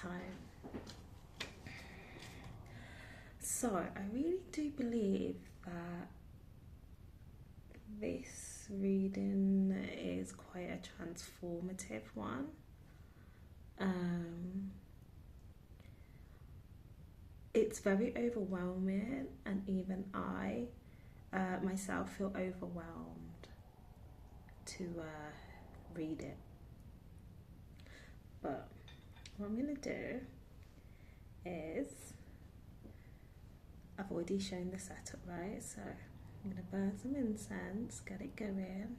time. So I really do believe that this reading is quite a transformative one. It's very overwhelming, and even I myself feel overwhelmed to read it. But what I'm going to do is, I've already shown the setup, right? So I'm going to burn some incense, get it going,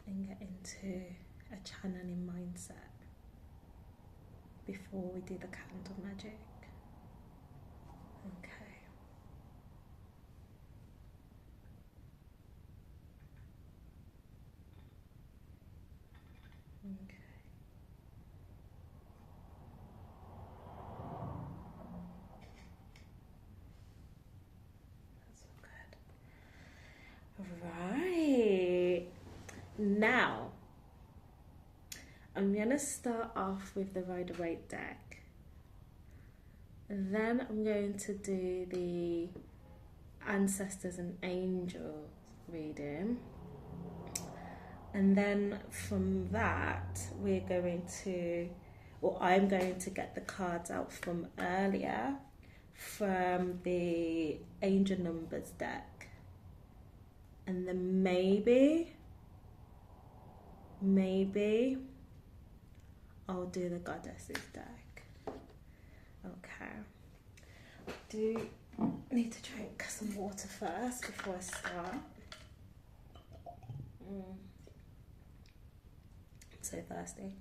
and get into a channeling mindset before we do the candle magic. Okay. Okay. That's all good. Right. Now, I'm going to start off with the Rider-Waite deck. Then I'm going to do the Ancestors and Angels reading. And then from that, we're going to, or I'm going to get the cards out from earlier from the Angel Numbers deck. And then maybe I'll do the Goddesses deck. Okay. I do need to drink some water first before I start. I'm so thirsty.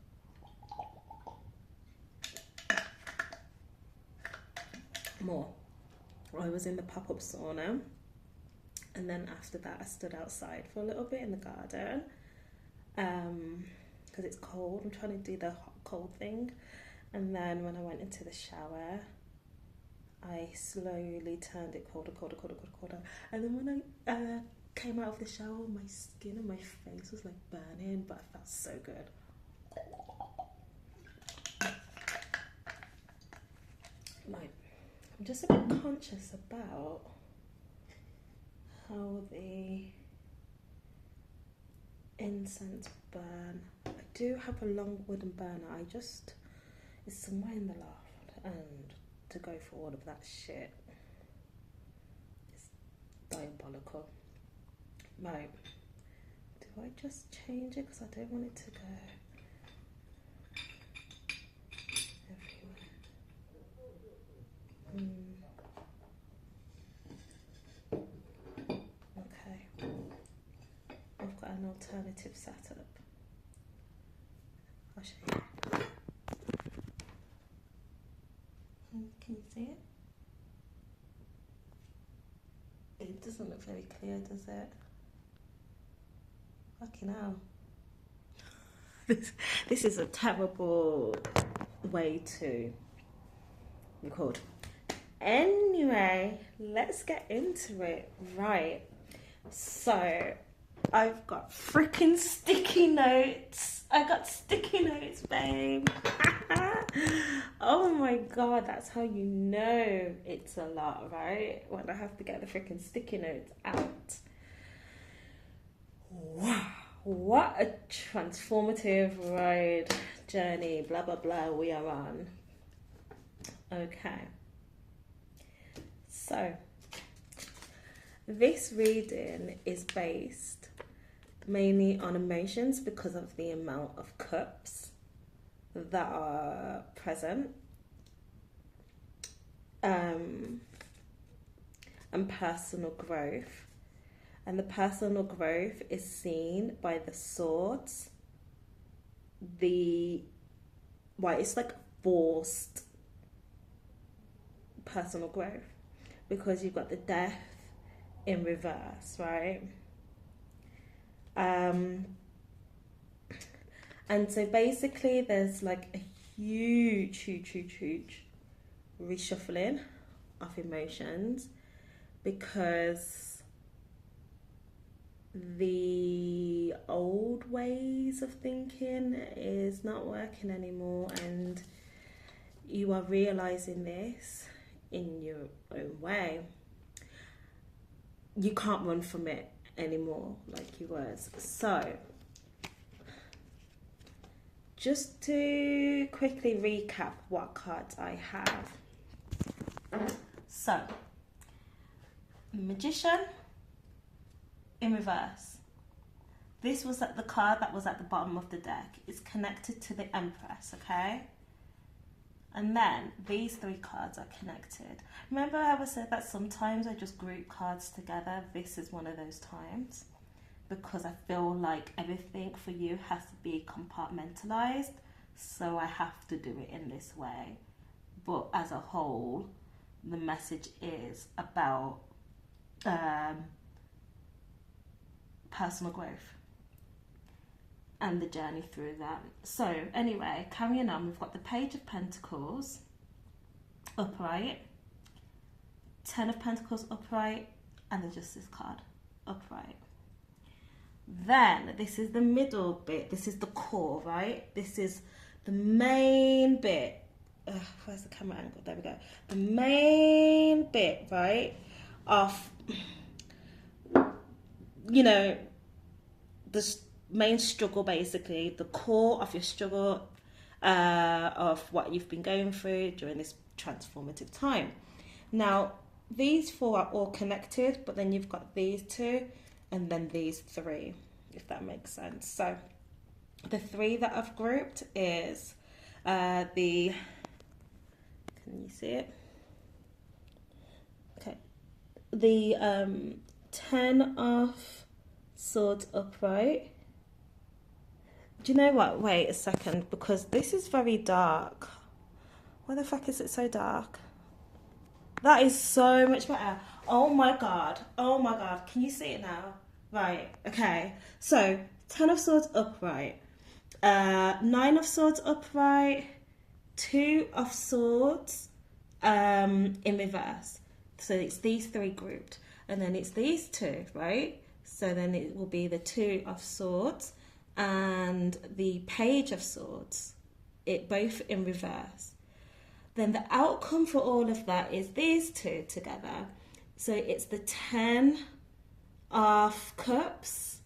More. I was in the pop-up sauna, and then after that I stood outside for a little bit in the garden because it's cold. I'm trying to do the hot cold thing, and then when I went into the shower I slowly turned it colder, and then when I came out of the shower, my skin and my face was like burning, but I felt so good. Like, I'm just a bit conscious about how the incense burn. I do have a long wooden burner. It's somewhere in the loft, and to go for all of that shit is diabolical. Right, do I just change it because I don't want it to go everywhere? Okay, I've got an alternative setup. I'll show you. Can you see it? It doesn't look very clear, does it? Fucking hell. This is a terrible way to record. Anyway, let's get into it. Right. So, I've got freaking sticky notes. I got sticky notes, babe. Oh my god, that's how you know it's a lot, right? When I have to get the freaking sticky notes out. Wow, what a transformative ride, journey, blah blah blah we are on. Okay, so this reading is based mainly on emotions because of the amount of cups that are present, and personal growth. And the personal growth is seen by the swords. It's like forced personal growth because you've got the death in reverse, right? And so basically there's like a huge reshuffling of emotions because the old ways of thinking is not working anymore, and you are realizing this in your own way, you can't run from it anymore like you was. So just to quickly recap what cards I have. So, Magician in reverse. This was the card that was at the bottom of the deck. It's connected to the Empress, okay? And then these three cards are connected. Remember I was said that sometimes I just group cards together. This is one of those times, because I feel like everything for you has to be compartmentalized. So I have to do it in this way. But as a whole, the message is about personal growth and the journey through that. So anyway, carrying on, we've got the Page of Pentacles upright, Ten of Pentacles upright, and the Justice card upright. Then this is the middle bit. This is the core, right? This is the main bit. Where's the camera angle? There we go. The main bit, right, of, you know, the main struggle, basically, the core of your struggle, of what you've been going through during this transformative time. Now, these four are all connected, but then you've got these two and then these three, if that makes sense. So the three that I've grouped is the, can you see it? Okay. The 10 of Swords upright. Do you know what? Wait a second, because this is very dark. Why the fuck is it so dark? That is so much better. Oh my god. Oh my god. Can you see it now? Right. Okay. So, 10 of Swords upright. 9 of Swords upright. 2 of Swords in reverse. So it's these three grouped. And then it's these two, right? So then it will be the 2 of Swords and the Page of Swords. It both in reverse. Then the outcome for all of that is these two together. So it's the 10 of Cups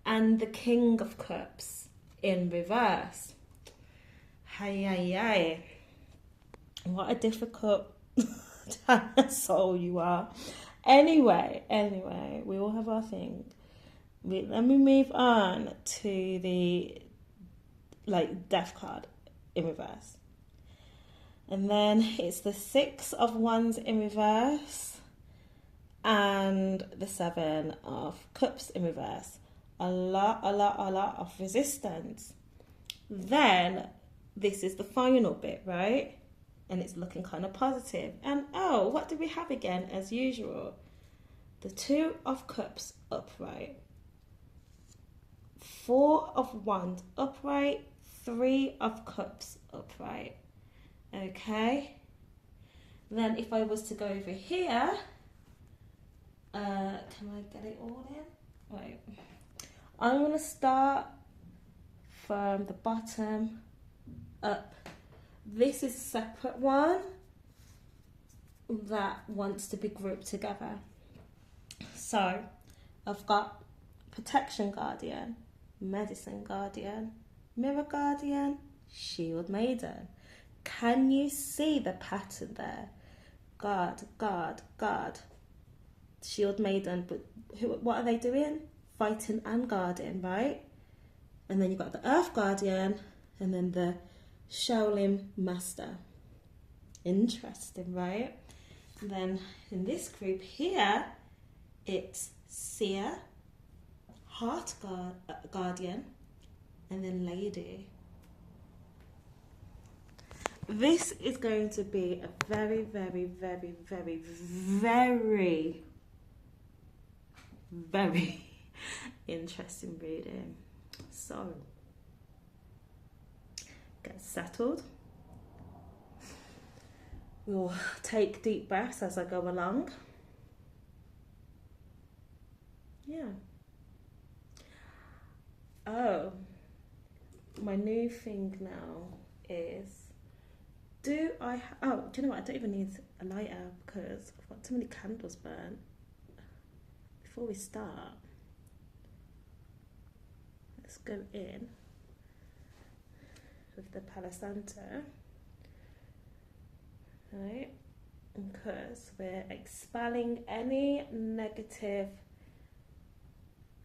and the King of Cups in reverse. Hey. What a difficult soul you are. Anyway, we all have our thing. Let me move on to the Death card in reverse. And then it's the 6 of Wands in reverse and the 7 of Cups in reverse. A lot of resistance. Then this is the final bit, right? And it's looking kind of positive. And oh, what do we have again as usual? The 2 of Cups upright. 4 of Wands upright. 3 of Cups upright. Okay. Then if I was to go over here, can I get it all in? Wait. I'm going to start from the bottom up. This is a separate one that wants to be grouped together. So I've got Protection Guardian, Medicine Guardian, Mirror Guardian, Shield Maiden. Can you see the pattern there? Guard. Shield Maiden, but what are they doing? Fighting and guarding, right? And then you've got the Earth Guardian and then the Shaolin Master. Interesting, right? And then in this group here, it's Seer, Heart Guardian, and then Lady. This is going to be a very, very, very, very, very, very interesting reading. So, get settled. We'll take deep breaths as I go along. Yeah. Oh, my new thing now is oh, do you know what? I don't even need a lighter because I've got too many candles burnt. Before we start, let's go in with the Palo Santo, right? Because we're expelling any negative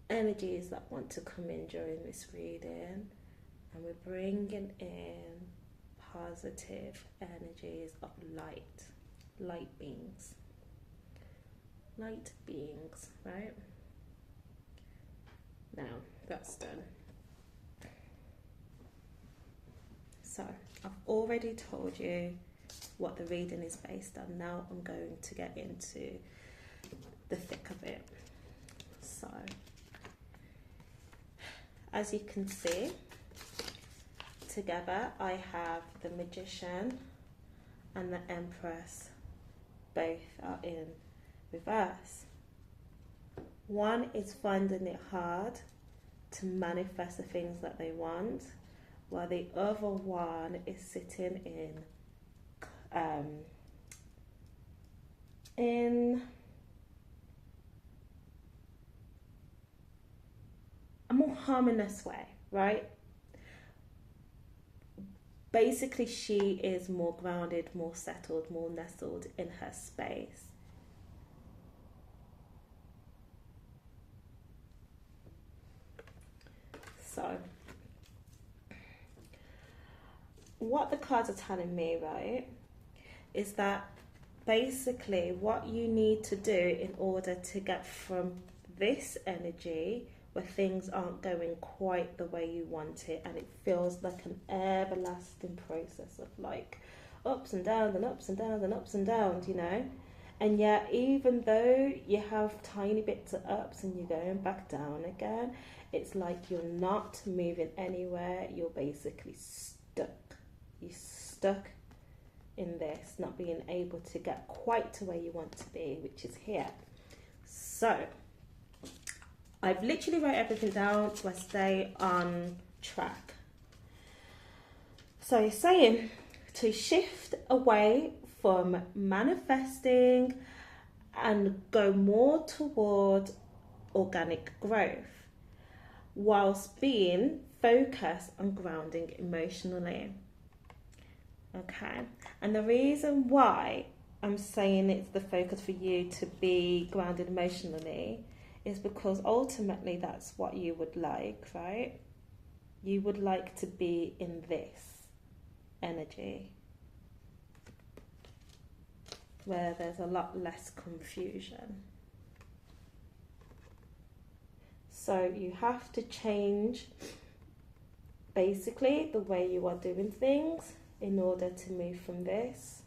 energies that want to come in during this reading, and we're bringing in positive energies of light beings, right? Now that's done. So I've already told you what the reading is based on. Now I'm going to get into the thick of it. So as you can see, together I have the Magician and the Empress. Both are in reverse. One is finding it hard to manifest the things that they want, while the other one is sitting in a more harmonious way, right? Basically, she is more grounded, more settled, more nestled in her space. So, what the cards are telling me, right, is that basically what you need to do in order to get from this energy where things aren't going quite the way you want it, and it feels like an everlasting process of like ups and downs and ups and downs and ups and downs, you know, and yet even though you have tiny bits of ups and you're going back down again, it's like you're not moving anywhere. You're basically stuck. You're stuck in this, not being able to get quite to where you want to be, which is here. So I've literally wrote everything down so I stay on track. So you're saying to shift away from manifesting and go more toward organic growth, whilst being focused on grounding emotionally. Okay, and the reason why I'm saying it's the focus for you to be grounded emotionally is because ultimately that's what you would like, right? You would like to be in this energy where there's a lot less confusion. So you have to change basically the way you are doing things in order to move from this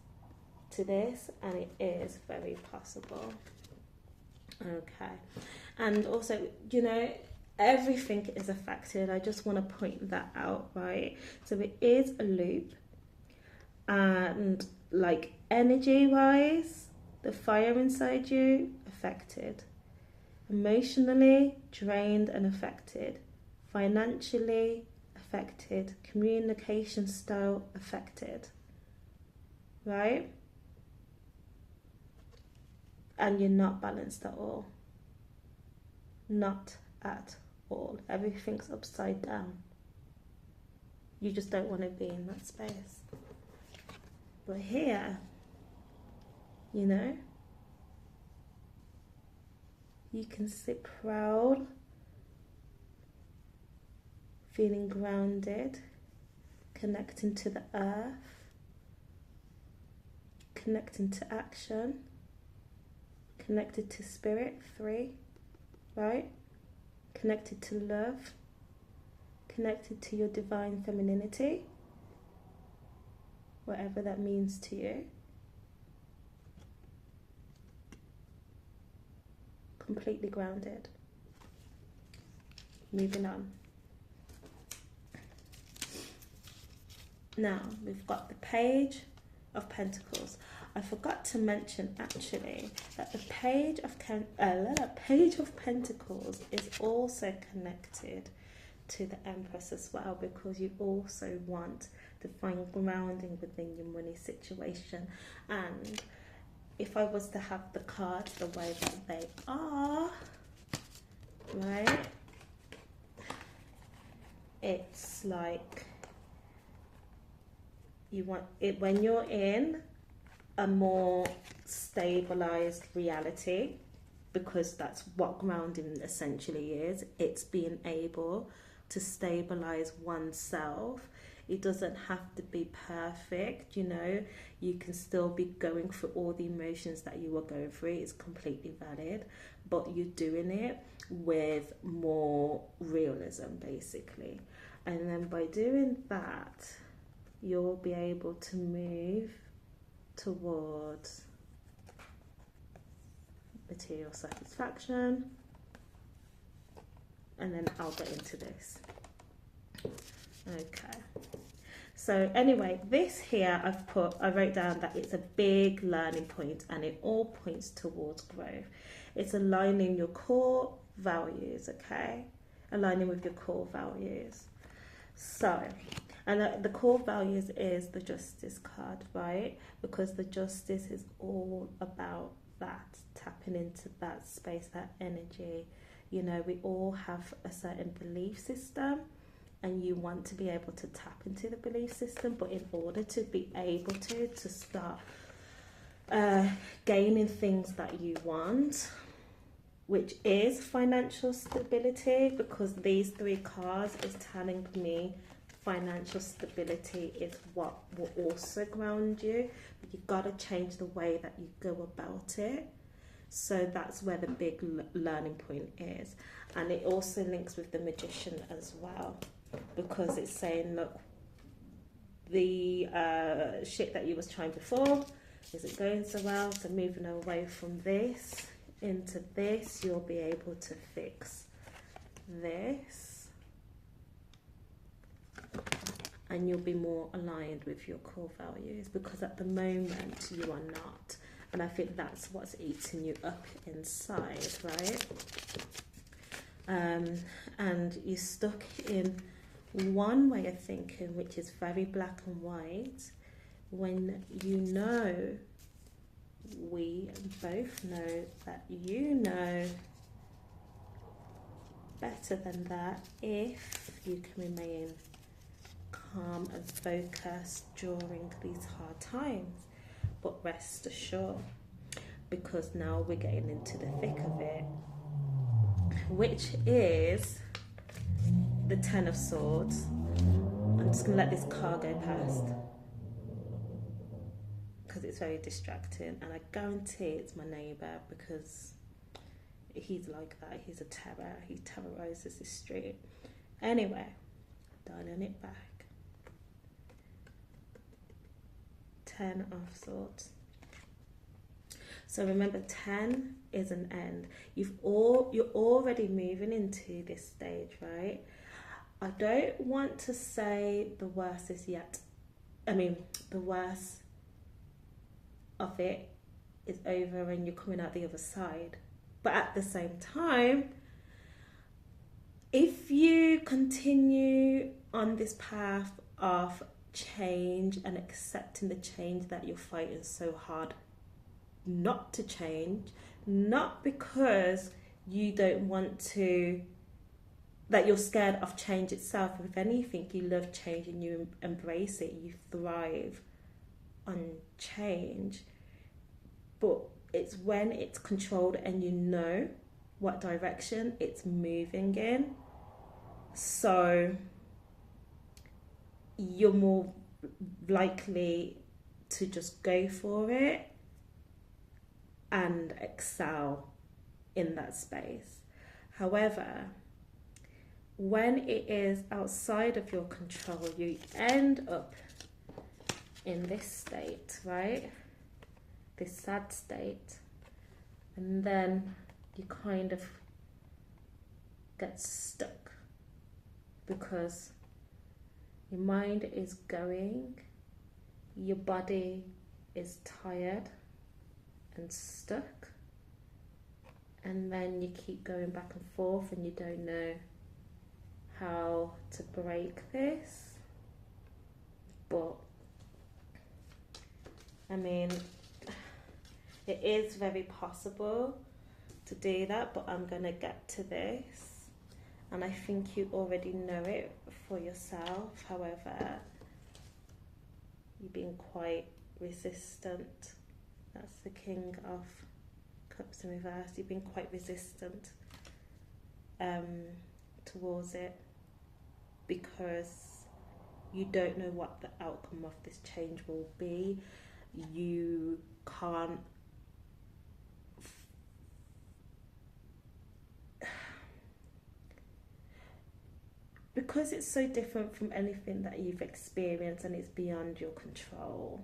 to this, and it is very possible. Okay, and also, you know, everything is affected. I just want to point that out, right? So it is a loop, and like energy wise, the fire inside you affected, emotionally drained and affected, financially affected, communication style affected, right? And you're not balanced at all. Not at all. Everything's upside down. You just don't want to be in that space. But here, you know, you can sit proud, feeling grounded, connecting to the earth, connecting to action, connected to spirit, 3, right? Connected to love, connected to your divine femininity, whatever that means to you. Completely grounded. Moving on. Now, we've got the Page of Pentacles. I forgot to mention actually that the Page of Pentacles is also connected to the Empress as well, because you also want to find grounding within your money situation. And if I was to have the cards the way that they are, right, it's like you want it when you're in a more stabilized reality, because that's what grounding essentially is. It's being able to stabilize oneself. It doesn't have to be perfect, you know. You can still be going through all the emotions that you were going through. It's completely valid, but you're doing it with more realism, basically. And then by doing that, you'll be able to move towards material satisfaction. And then I'll get into this. Okay. So anyway, this here I wrote down that it's a big learning point, and it all points towards growth. It's aligning your core values, okay? Aligning with your core values. So, and the core values is the Justice card, right? Because the Justice is all about that, tapping into that space, that energy. You know, we all have a certain belief system, and you want to be able to tap into the belief system, but in order to be able to start gaining things that you want, which is financial stability, because these three cards is telling me financial stability is what will also ground you, but you've got to change the way that you go about it. So that's where the big learning point is. And it also links with the Magician as well, because it's saying, look, the shit that you was trying before isn't going so well, so moving away from this into this, you'll be able to fix this, and you'll be more aligned with your core values, because at the moment you are not. And I think that's what's eating you up inside, right? And you're stuck in one way of thinking, which is very black and white, when you know, we both know that you know better than that if you can remain calm and focused during these hard times. But rest assured, because now we're getting into the thick of it, which is the Ten of Swords. I'm just going to let this card go past, because it's very distracting, and I guarantee it's my neighbour, because he's like that. He's a terror. He terrorises the street. Anyway, dialing it back. Ten of Swords. So remember, 10 is an end. You're already moving into this stage, right? I don't want to say the worst is yet. I mean, the worst of it is over and you're coming out the other side. But at the same time, if you continue on this path of change and accepting the change that you're fighting so hard not to change, not because you don't want to, that you're scared of change itself. If anything, you love change and you embrace it, you thrive on change. But it's when it's controlled and you know what direction it's moving in, so you're more likely to just go for it and excel in that space. However, when it is outside of your control, you end up in this state, right? This sad state. And then you kind of get stuck because your mind is going, your body is tired and stuck, and then you keep going back and forth and you don't know how to break this, but I mean, it is very possible to do that, but I'm gonna get to this, and I think you already know it for yourself. However, you've been quite resistant. That's the King of Cups in reverse. You've been quite resistant towards it because you don't know what the outcome of this change will be. You can't because it's so different from anything that you've experienced and it's beyond your control.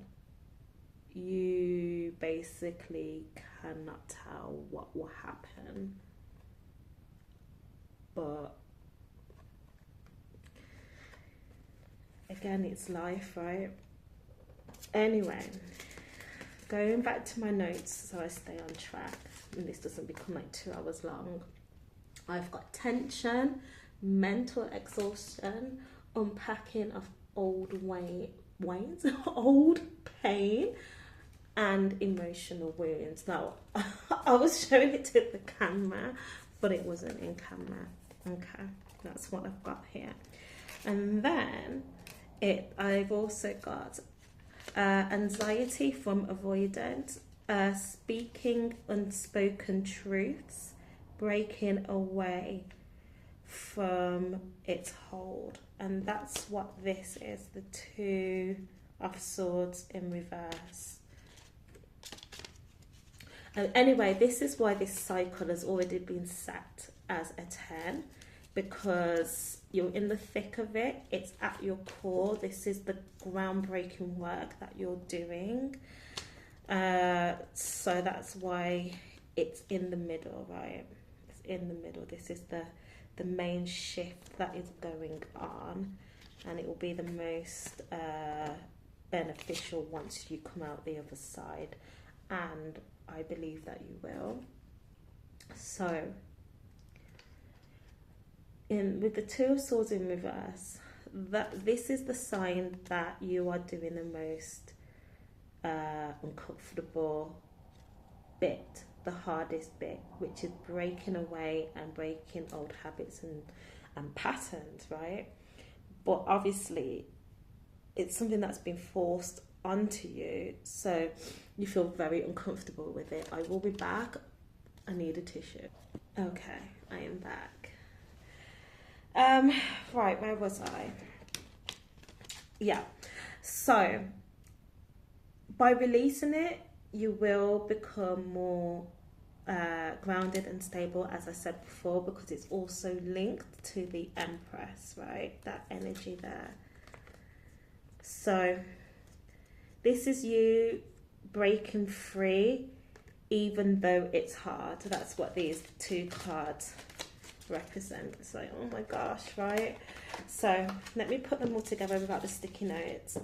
You basically cannot tell what will happen, but again, it's life, right? Anyway, going back to my notes so I stay on track and this doesn't become like 2 hours long. I've got tension, mental exhaustion, unpacking of old wounds, old pain, and emotional wounds. Now, I was showing it to the camera, but it wasn't in camera. Okay, that's what I've got here. And then I've also got anxiety from avoidance, speaking unspoken truths, breaking away from its hold. And that's what this is, the Two of Swords in reverse. And anyway, this is why this cycle has already been set as a 10, because you're in the thick of it. It's at your core. This is the groundbreaking work that you're doing. So that's why it's in the middle, right? It's in the middle. This is the main shift that is going on, and it will be the most beneficial once you come out the other side, and I believe that you will. So with the Two of Swords in reverse, this is the sign that you are doing the most uncomfortable bit, the hardest bit, which is breaking away and breaking old habits and patterns, right? But obviously it's something that's been forced onto you, so you feel very uncomfortable with it. I will be back. I need a tissue. Okay, I am back. Right, where was I? Yeah, so by releasing it, you will become more grounded and stable, as I said before, because it's also linked to the Empress, right? That energy there. So this is you breaking free, even though it's hard. That's what these two cards represent. It's like, oh my gosh, right? So let me put them all together without the sticky notes.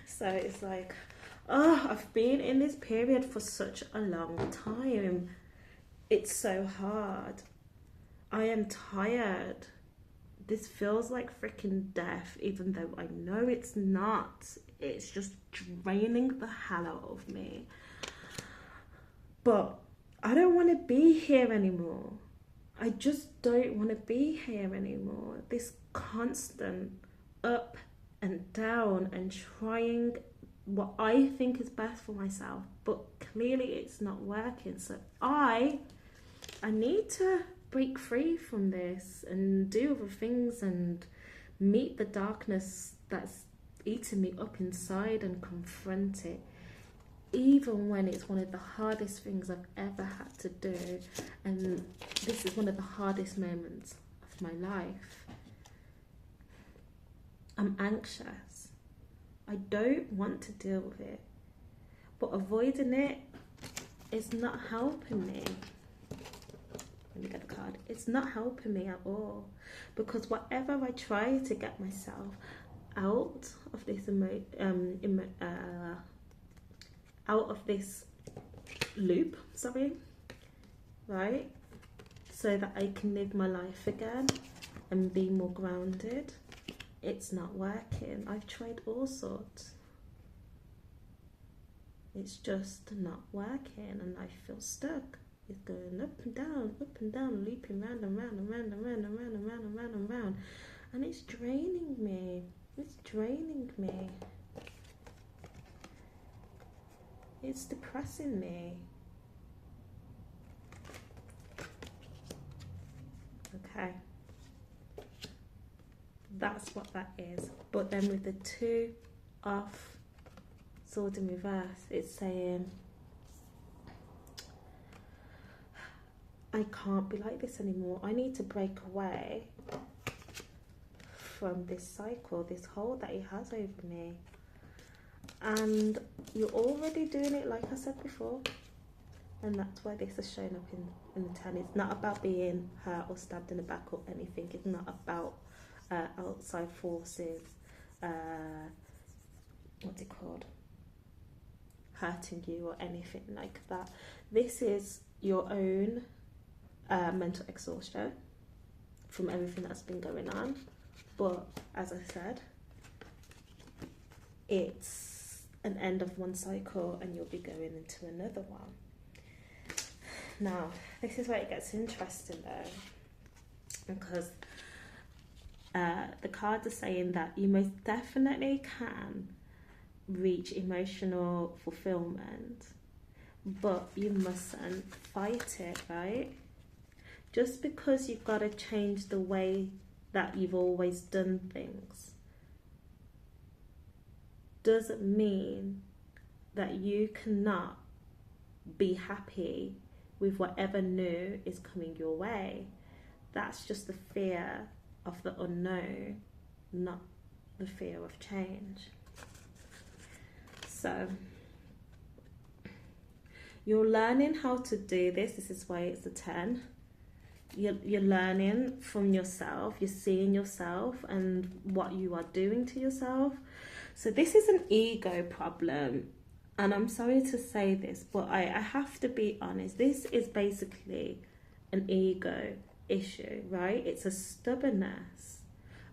So it's like, oh, I've been in this period for such a long time. It's so hard. I am tired. This feels like freaking death, even though I know it's not. It's just draining the hell out of me. But I don't want to be here anymore. I just don't want to be here anymore. This constant up and down and trying what I think is best for myself, but clearly it's not working. So I need to break free from this and do other things and meet the darkness that's eating me up inside and confront it, even when it's one of the hardest things I've ever had to do. And this is one of the hardest moments of my life. I'm anxious. I don't want to deal with it, but avoiding it is not helping me. Let me get the card. It's not helping me at all, because whatever I try to get myself out of this out of this loop, sorry, right, so that I can live my life again, and be more grounded. It's not working. I've tried all sorts. It's just not working, and I feel stuck. It's going up and down, looping round and round and round and round and round and round and round and round. And it's draining me. It's draining me. It's depressing me. Okay. That's what that is. But then with the 2 off, sword in reverse, it's saying, I can't be like this anymore. I need to break away from this cycle, this hold that he has over me. And you're already doing it, like I said before. And that's why this is showing up in the 10. It's not about being hurt or stabbed in the back or anything. It's not about outside forces, what's it called? Hurting you or anything like that. This is your own mental exhaustion from everything that's been going on. But as I said, it's an end of one cycle and you'll be going into another one. Now, this is where it gets interesting though, because the cards are saying that you most definitely can reach emotional fulfillment, but you mustn't fight it, right? Just because you've got to change the way that you've always done things doesn't mean that you cannot be happy with whatever new is coming your way. That's just the fear of the unknown, not the fear of change. So you're learning how to do this. This is why it's a 10. You're learning from yourself. You're seeing yourself and what you are doing to yourself. So this is an ego problem. And I'm sorry to say this, but I have to be honest. This is basically an ego issue, right? It's a stubbornness.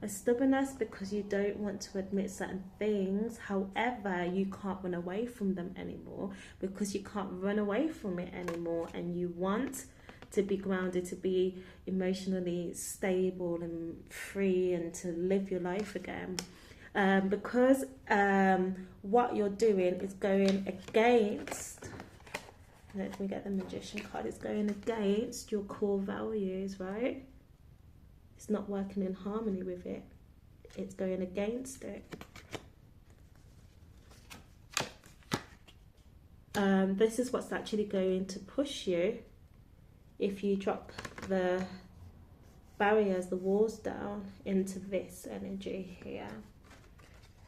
A stubbornness because you don't want to admit certain things. However, you can't run away from them anymore because you can't run away from it anymore. And you want to be grounded, to be emotionally stable and free and to live your life again. Because what you're doing is going against, let me get the Magician card, it's going against your core values, right? It's not working in harmony with it. It's going against it. This is what's actually going to push you if you drop the barriers, the walls down into this energy here.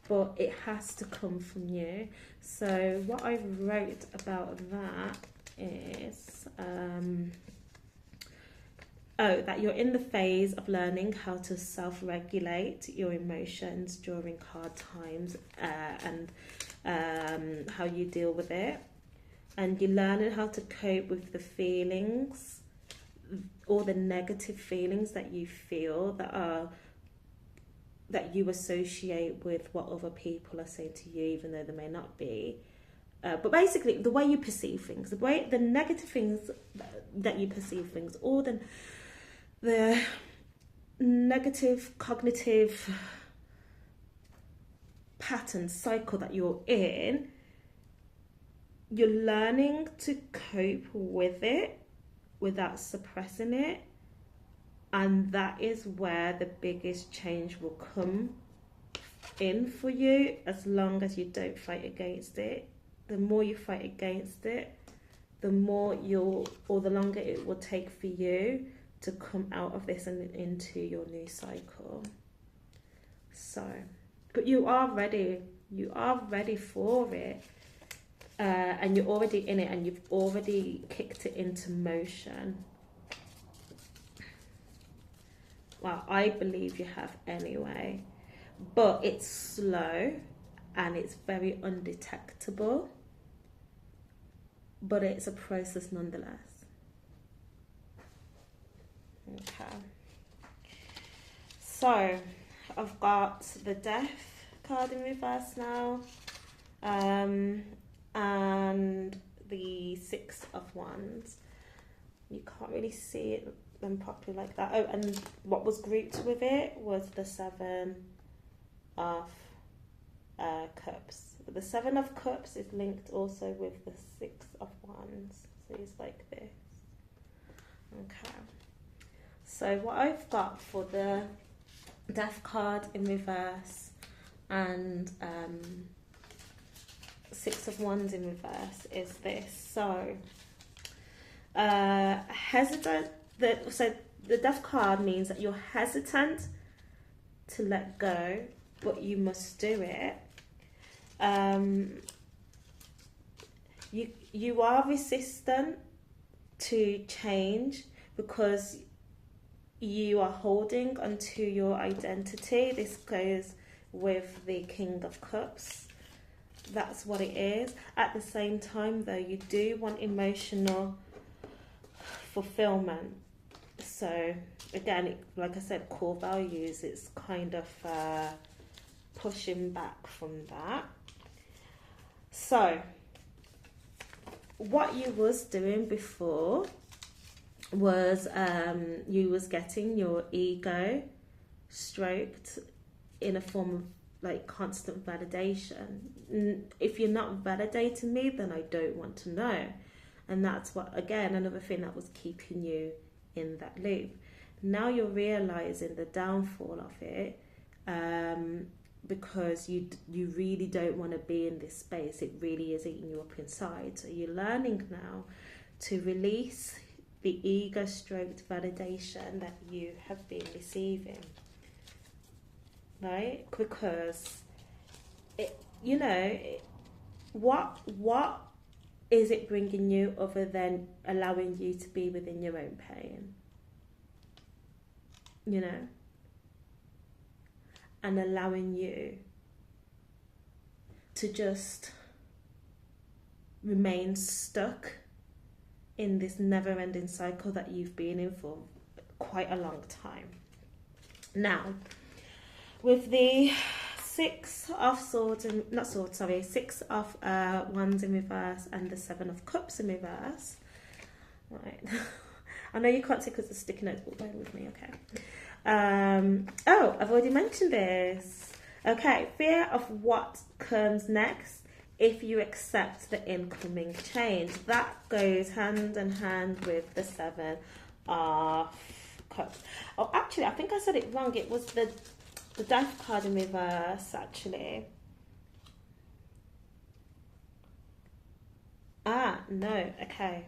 But it has to come from you. So what I wrote about that is that you're in the phase of learning how to self-regulate your emotions during hard times and how you deal with it. And you're learning how to cope with the feelings, all the negative feelings that you feel that you associate with what other people are saying to you, even though they may not be. But basically, the way you perceive things, the negative things that you perceive things, or the negative cognitive pattern cycle that you're in, you're learning to cope with it without suppressing it. And that is where the biggest change will come in for you, as long as you don't fight against it. The more you fight against it, the longer it will take for you to come out of this and into your new cycle. So, but you are ready. You are ready for it. And you're already in it, and you've already kicked it into motion. Well, I believe you have anyway, but it's slow and it's very undetectable, but it's a process nonetheless. Okay. So I've got the Death card in reverse now, and the Six of Wands. You can't really see them properly like that. Oh, and what was grouped with it was the Seven of Cups. The Seven of Cups is linked also with the Six of Wands. So it's like this. Okay. So what I've got for the Death card in reverse and Six of Wands in reverse is this. So hesitant. So the Death card means that you're hesitant to let go, but you must do it. You are resistant to change because you are holding onto your identity. This goes with the King of Cups. That's what it is. At the same time, though, you do want emotional fulfillment. So again, like I said, core values, it's kind of pushing back from that. So what you was doing before was you was getting your ego stroked in a form of like constant validation. If you're not validating me, then I don't want to know. And that's what, again, another thing that was keeping you in that loop. Now you're realizing the downfall of it, because you really don't want to be in this space. It really is eating you up inside. So you're learning now to release the ego stroked validation that you have been receiving, right? Because what is it bringing you other than allowing you to be within your own pain, and allowing you to just remain stuck in this never-ending cycle that you've been in for quite a long time. Now, with the Six of Wands in reverse and the Seven of Cups in reverse. Right. I know you can't see because the sticky notes, but bear with me, okay. I've already mentioned this. Okay, fear of what comes next if you accept the incoming change. That goes hand in hand with the Seven of Cups. Oh, actually, I think I said it wrong. It was the Death card in reverse, actually. No, okay.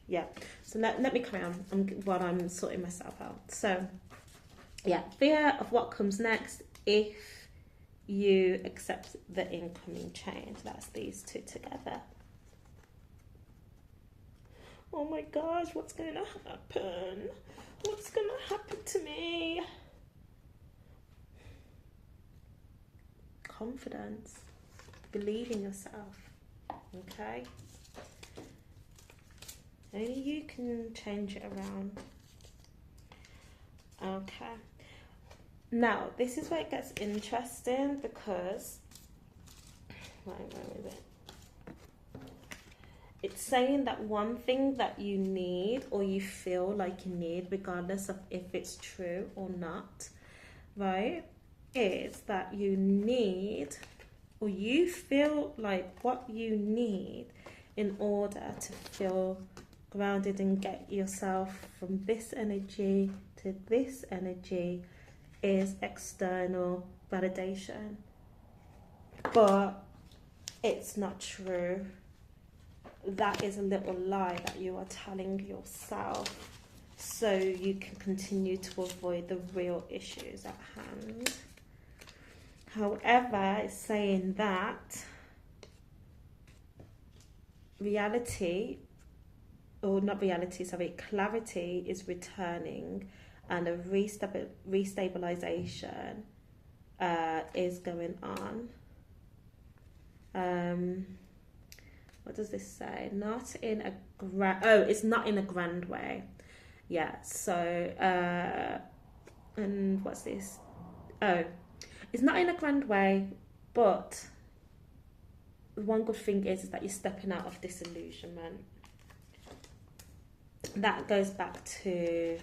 Yeah, so let me carry on while I'm sorting myself out. So, yeah, fear of what comes next if you accept the incoming change. That's these two together. Oh my gosh, what's going to happen? What's going to happen to me? Confidence. Believe in yourself. Okay? Only you can change it around. Okay. Now, this is where it gets interesting because... where is it? It's saying that one thing that you need or you feel like you need, regardless of if it's true or not, right, is that you need, or you feel like what you need in order to feel grounded and get yourself from this energy to this energy is external validation. But it's not true. That is a little lie that you are telling yourself so you can continue to avoid the real issues at hand. However, it's saying that clarity is returning and a restabilization is going on. What does this say? Not in a it's not in a grand way. Yeah, so And what's this? Oh, it's not in a grand way, but one good thing is that you're stepping out of disillusionment. That goes back to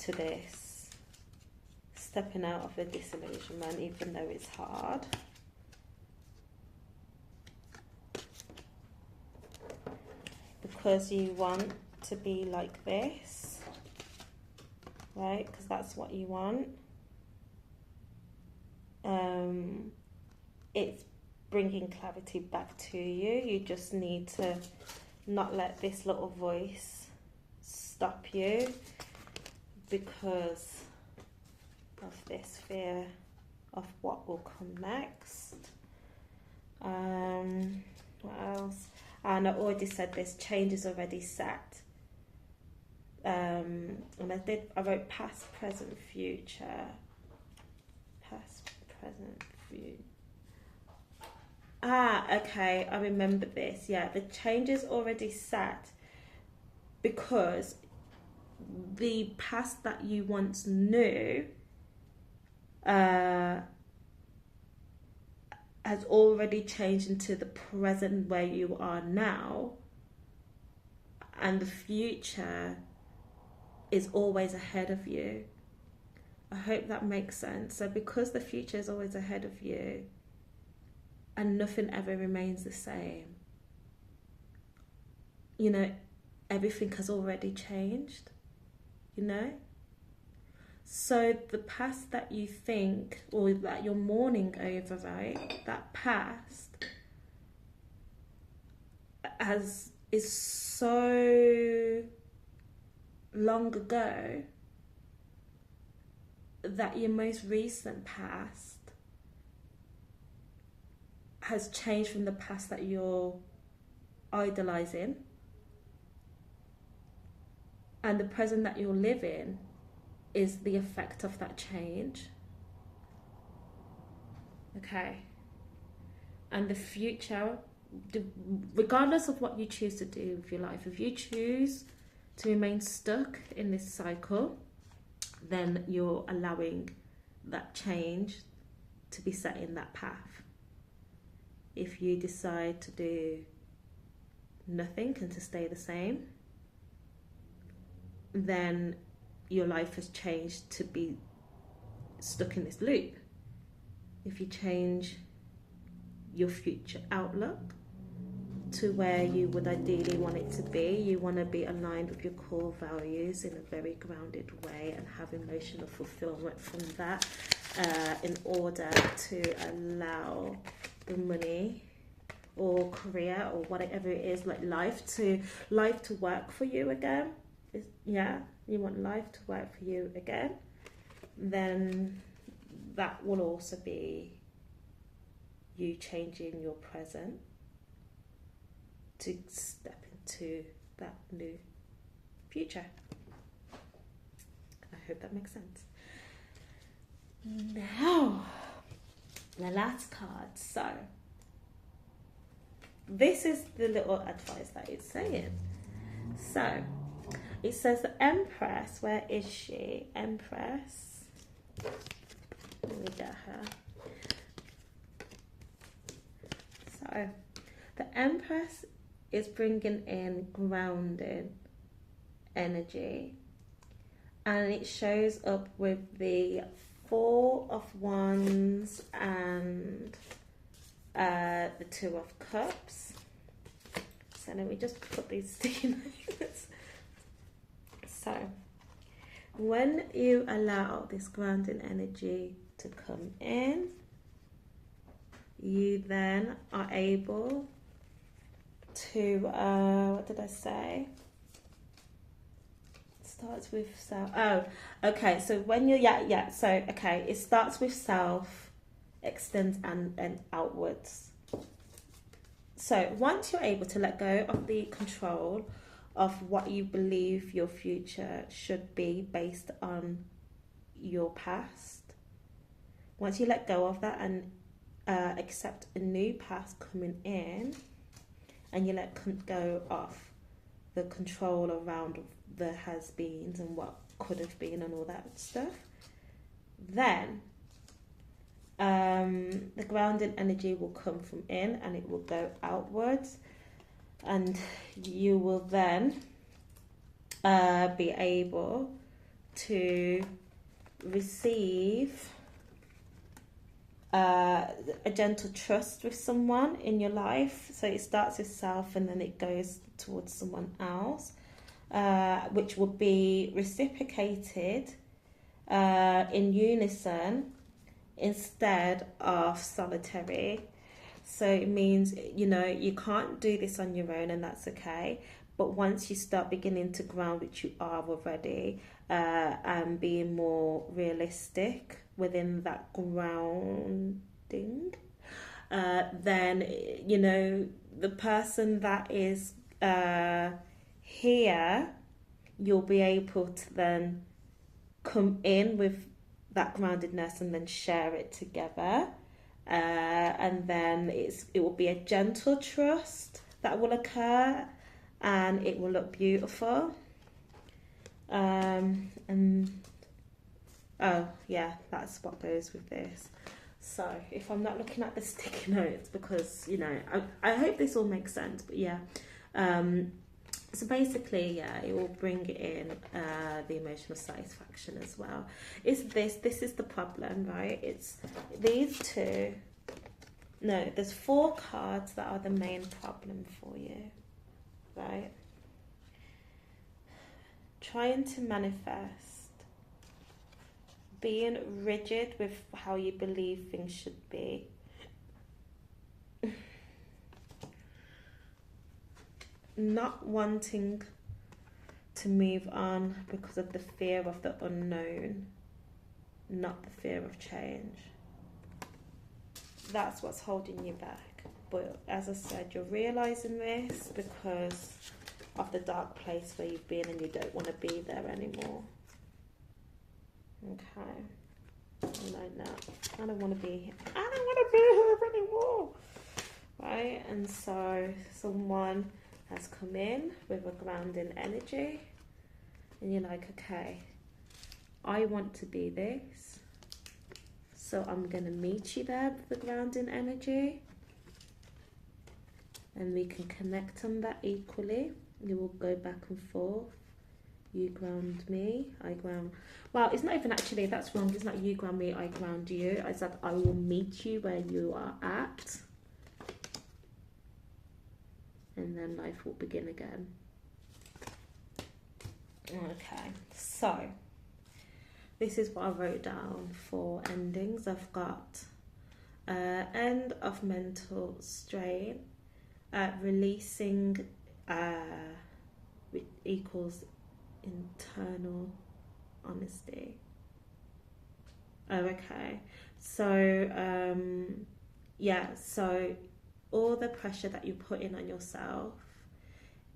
this, stepping out of the disillusionment, even though it's hard. Because you want to be like this, right? Because that's what you want. It's bringing clarity back to you. You just need to not let this little voice stop you because of this fear of what will come next. What else? And I already said this, change is already set. And I wrote past, present, future. Past, present, future. Okay, I remember this. Yeah, the change is already set because the past that you once knew has already changed into the present where you are now, and the future is always ahead of you. I hope that makes sense. So because the future is always ahead of you and nothing ever remains the same, you know, everything has already changed, you know? So the past that you think, or that you're mourning over, right, that past is so long ago that your most recent past has changed from the past that you're idolizing, and the present that you're living is the effect of that change. Okay. And the future, regardless of what you choose to do with your life, if you choose to remain stuck in this cycle, then you're allowing that change to be set in that path. If you decide to do nothing and to stay the same, then your life has changed to be stuck in this loop. If you change your future outlook to where you would ideally want it to be, you want to be aligned with your core values in a very grounded way and have emotional fulfillment from that, in order to allow the money or career or whatever it is, like life to work for you again. You want life to work for you again, then that will also be you changing your present to step into that new future. I hope that makes sense. Now, the last card. So, this is the little advice that it's saying. So, it says the Empress. Where is she? Empress. Let me get her. So, the Empress is bringing in grounded energy, and it shows up with the Four of Wands and the Two of Cups. So let me just put these sticky notes. So when you allow this grounding energy to come in, you then are able to, what did I say? Starts with self. Oh, okay. So when you're, So, okay. It starts with self, extends and outwards. So once you're able to let go of the control of what you believe your future should be based on your past, once you let go of that and accept a new past coming in, and you let go of the control around the has-beens and what could have been and all that stuff, Then the grounding energy will come from in and it will go outwards, and you will then be able to receive a gentle trust with someone in your life. So it starts with self and then it goes towards someone else, which will be reciprocated in unison instead of solitary. So it means, you know, you can't do this on your own, and that's okay. But once you start beginning to ground, which you are already, and being more realistic within that grounding, then, you know, the person that is here, you'll be able to then come in with that groundedness and then share it together. And then it will be a gentle trust that will occur, and it will look beautiful. And oh yeah, that's what goes with this. So if I'm not looking at the sticky notes, because, you know, I hope this all makes sense, but yeah. So basically, yeah, it will bring in the emotional satisfaction as well. This is the problem, right? It's these two. No, there's 4 cards that are the main problem for you, right? Trying to manifest, being rigid with how you believe things should be. Not wanting to move on because of the fear of the unknown, not the fear of change. That's what's holding you back. But as I said, you're realizing this because of the dark place where you've been and you don't want to be there anymore. Okay. Like that. I don't want to be here. I don't want to be here anymore. Right? And so someone has come in with a grounding energy, and you're like, okay, I want to be this, so I'm going to meet you there with the grounding energy, and we can connect on that equally. You will go back and forth. You ground me, I ground. Well, it's not even actually, that's wrong. It's not you ground me, I ground you. I said I will meet you where you are at, and then life will begin again. Okay, so this is what I wrote down for endings. I've got end of mental strain, releasing equals internal honesty. Oh, okay. So yeah, so all the pressure that you're putting on yourself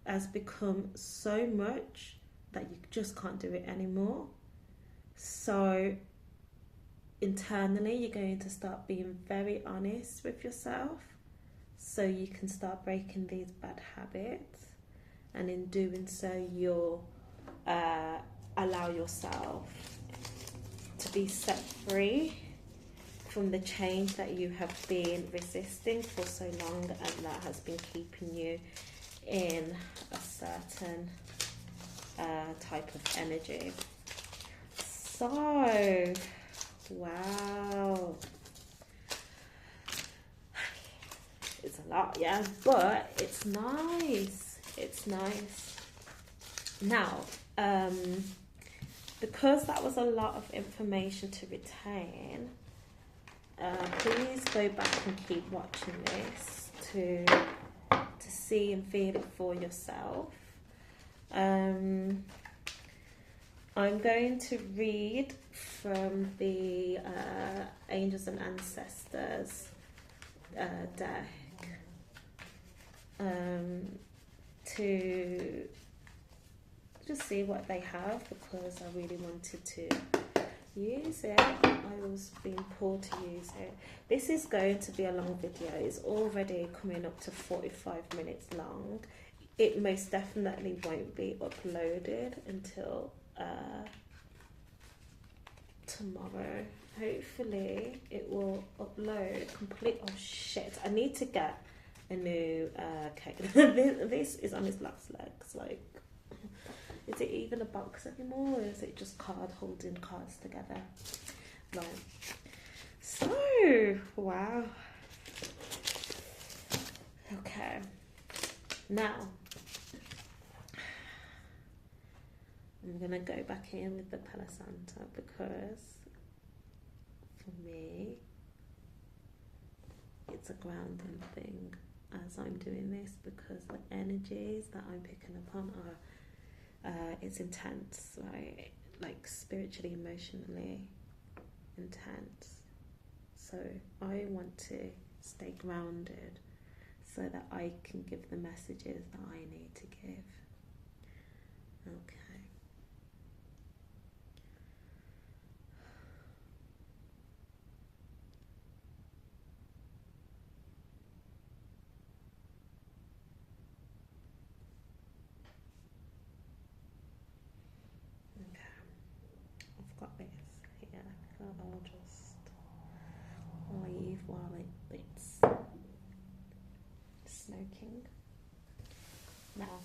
has become so much that you just can't do it anymore. So internally, you're going to start being very honest with yourself, so you can start breaking these bad habits, and in doing so, you'll allow yourself to be set free from the change that you have been resisting for so long, and that has been keeping you in a certain type of energy. So, wow, it's a lot, yeah, but it's nice. It's nice. Now, because that was a lot of information to retain, please go back and keep watching this to see and feel it for yourself. I'm going to read from the Angels and Ancestors deck to just see what they have, because I really wanted to use it. I was being pulled to use it. This is going to be a long video. It's already coming up to 45 minutes long. It most definitely won't be uploaded until tomorrow. Hopefully it will upload complete. Oh shit, I need to get a new cake. This is on its last legs. Like, is it even a box anymore, or is it just card holding cards together? Right. So, wow. Okay. Now, I'm gonna go back in with the Palo Santo because for me, it's a grounding thing as I'm doing this, because the energies that I'm picking up on are it's intense, right? Like spiritually, emotionally intense. So I want to stay grounded so that I can give the messages that I need to give. Okay. I've got this here, so I'll just leave while it's smoking. Now,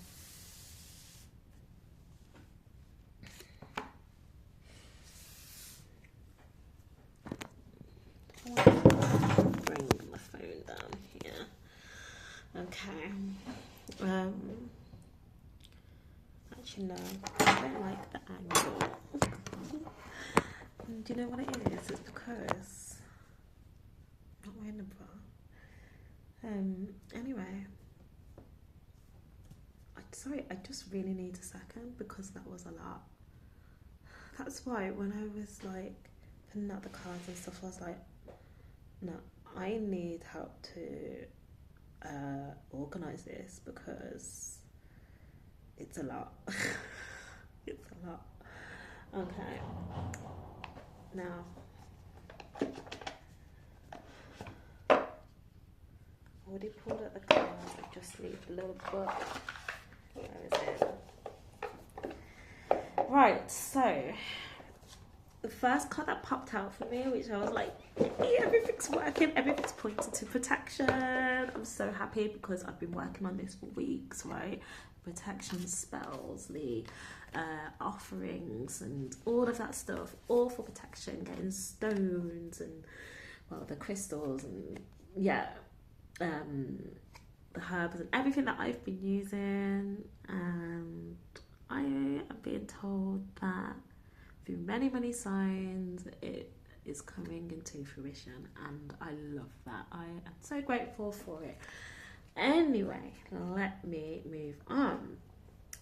bring my phone down here. Okay. Actually, no, I don't like the angle. Do you know what it is? It's because I'm not wearing a bra. Anyway, sorry, I just really need a second because that was a lot. That's why when I was like putting out the cards and stuff, I was like, no, I need help to organize this because it's a lot. It's a lot. Okay. Now, I already pulled out the cards. I just need a little book. Where is it? Right, so the first card that popped out for me, which I was like, hey, everything's working, everything's pointing to protection. I'm so happy because I've been working on this for weeks, right? Protection spells, the offerings and all of that stuff, all for protection, getting stones and, well, the crystals and, yeah, the herbs and everything that I've been using. And I am being told that through many, many signs, it is coming into fruition, and I love that. I am so grateful for it. Anyway, let me move on.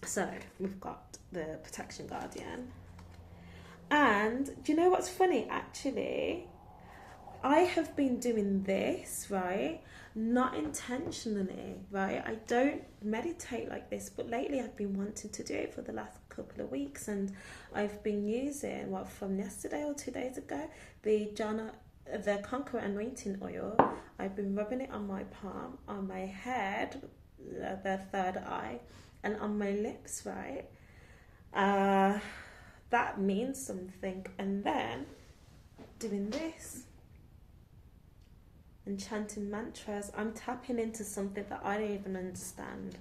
So we've got the Protection Guardian, and do you know what's funny? Actually, I have been doing this, right? Not intentionally, right? I don't meditate like this, but lately I've been wanting to do it for the last couple of weeks, and I've been using, what, from yesterday or 2 days ago, the Conqueror Anointing Oil. I've been rubbing it on my palm, on my head, the third eye, and on my lips, right? That means something. And then doing this and chanting mantras, I'm tapping into something that I don't even understand.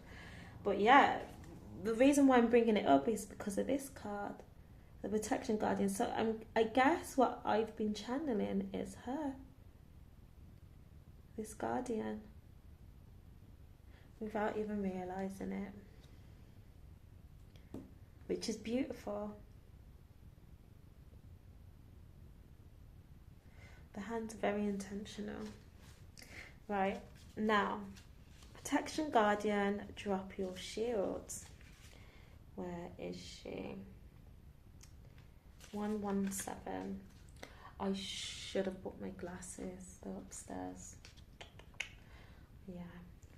But yeah, the reason why I'm bringing it up is because of this card, the Protection Guardian. So I guess what I've been channeling is her, this guardian, without even realizing it, which is beautiful. The hand's very intentional. Right, now, Protection Guardian, drop your shields. Where is she? 117. I should have bought my glasses. They're upstairs. Yeah,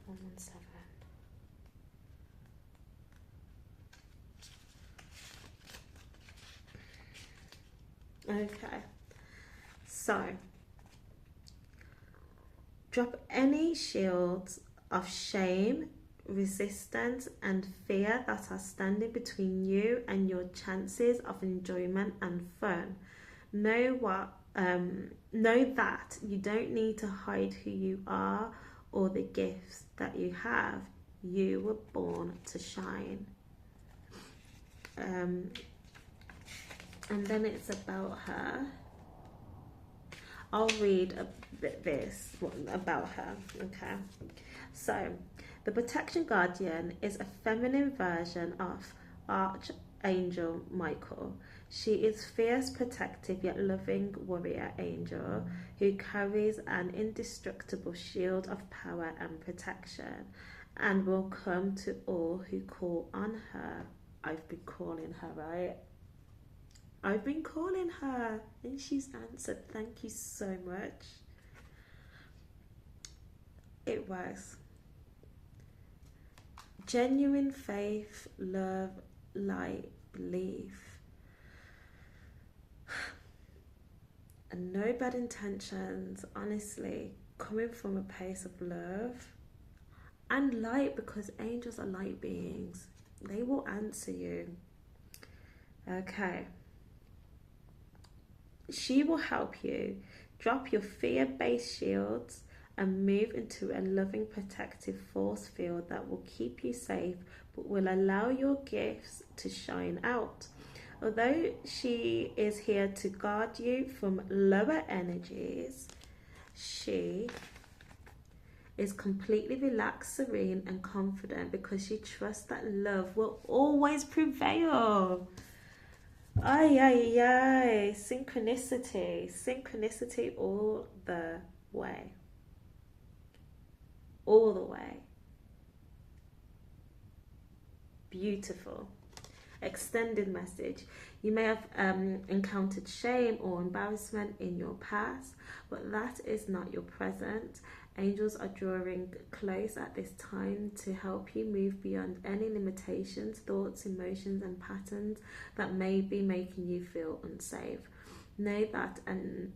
117. Okay, so drop any shields of shame, resistance, and fear that are standing between you and your chances of enjoyment and fun. Know that you don't need to hide who you are or the gifts that you have. You were born to shine. And then it's about her. I'll read a bit this about her. Okay, so the protection guardian is a feminine version of Archangel Michael. She is fierce, protective, yet loving warrior angel who carries an indestructible shield of power and protection, and will come to all who call on her. I've been calling her, right? I've been calling her and she's answered. Thank you so much. It was genuine faith, love, light, belief, and no bad intentions. Honestly, coming from a place of love and light, because angels are light beings. They will answer you. Okay. She will help you drop your fear-based shields and move into a loving, protective force field that will keep you safe, but will allow your gifts to shine out. Although she is here to guard you from lower energies, she is completely relaxed, serene, and confident because she trusts that love will always prevail. Ay, ay, ay. Synchronicity. Synchronicity all the way. All the way. Beautiful. Extended message. You may have encountered shame or embarrassment in your past, but that is not your present. Angels are drawing close at this time to help you move beyond any limitations, thoughts, emotions, and patterns that may be making you feel unsafe. Know that an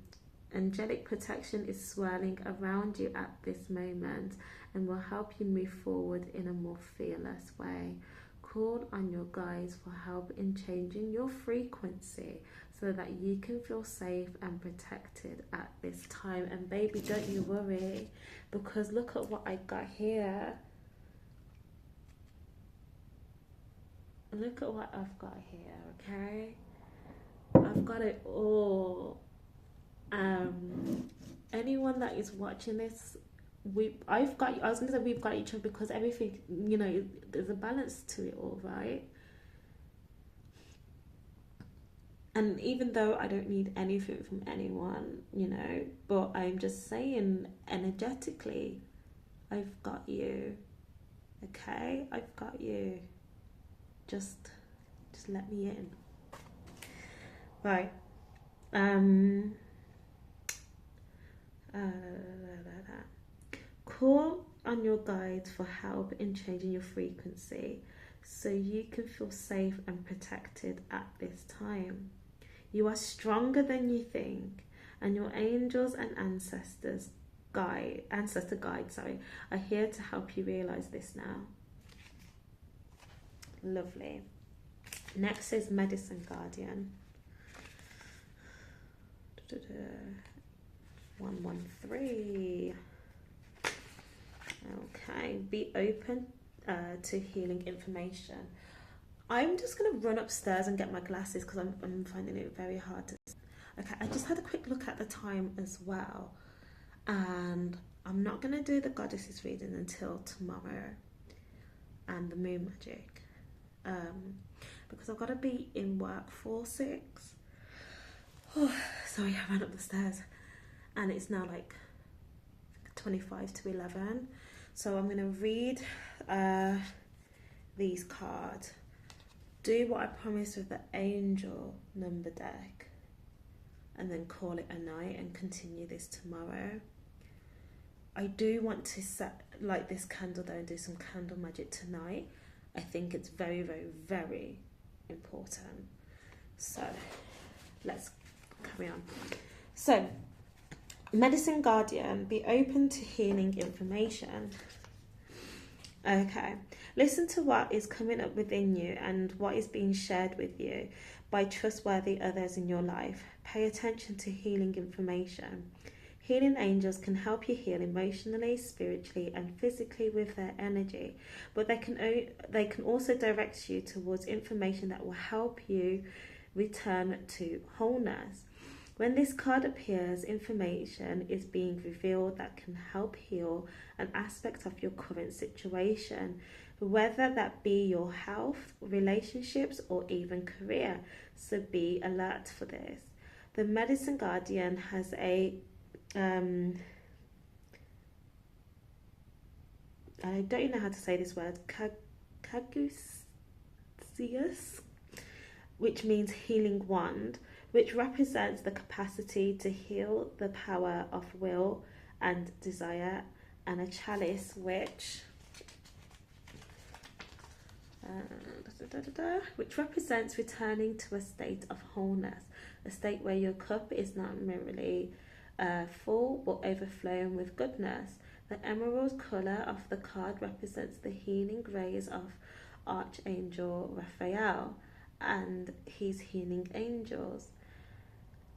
angelic protection is swirling around you at this moment and will help you move forward in a more fearless way. Call on your guides for help in changing your frequency so that you can feel safe and protected at this time. And baby, don't you worry, because look at what I got here. Look at what I've got here, okay? I've got it all. Anyone that is watching this, I was gonna say we've got each other, because everything, there's a balance to it all, right? And even though I don't need anything from anyone, but I'm just saying, energetically, I've got you. Okay, I've got you. Just let me in. Right. Call on your guides for help in changing your frequency so you can feel safe and protected at this time. You are stronger than you think, and your angels and ancestor guides, are here to help you realize this now. Lovely. Next is Medicine Guardian. 113. Okay, be open to healing information. I'm just going to run upstairs and get my glasses because I'm finding it very hard to see. Okay, I just had a quick look at the time as well, and I'm not going to do the goddesses reading until tomorrow and the moon magic, because I've got to be in work for 6. Oh, sorry, I ran up the stairs and it's now like 25 to 11, so I'm going to read these cards, do what I promised with the angel number deck, and then call it a night and continue this tomorrow. I do want to light this candle though and do some candle magic tonight. I think it's very, very, very important. So let's carry on. So, Medicine Guardian, be open to healing information. Okay, listen to what is coming up within you and what is being shared with you. by trustworthy others in your life. Pay attention to healing information. Healing angels can help you heal emotionally, spiritually, and physically with their energy, but they can also direct you towards information that will help you return to wholeness. When this card appears, information is being revealed that can help heal an aspect of your current situation, whether that be your health, relationships, or even career. So be alert for this. The Medicine Guardian has a I don't even know how to say this word, Caduceus, which means healing wand, which represents the capacity to heal, the power of will and desire, and a chalice which represents returning to a state of wholeness, a state where your cup is not merely full but overflowing with goodness. The emerald colour of the card represents the healing rays of Archangel Raphael and his healing angels.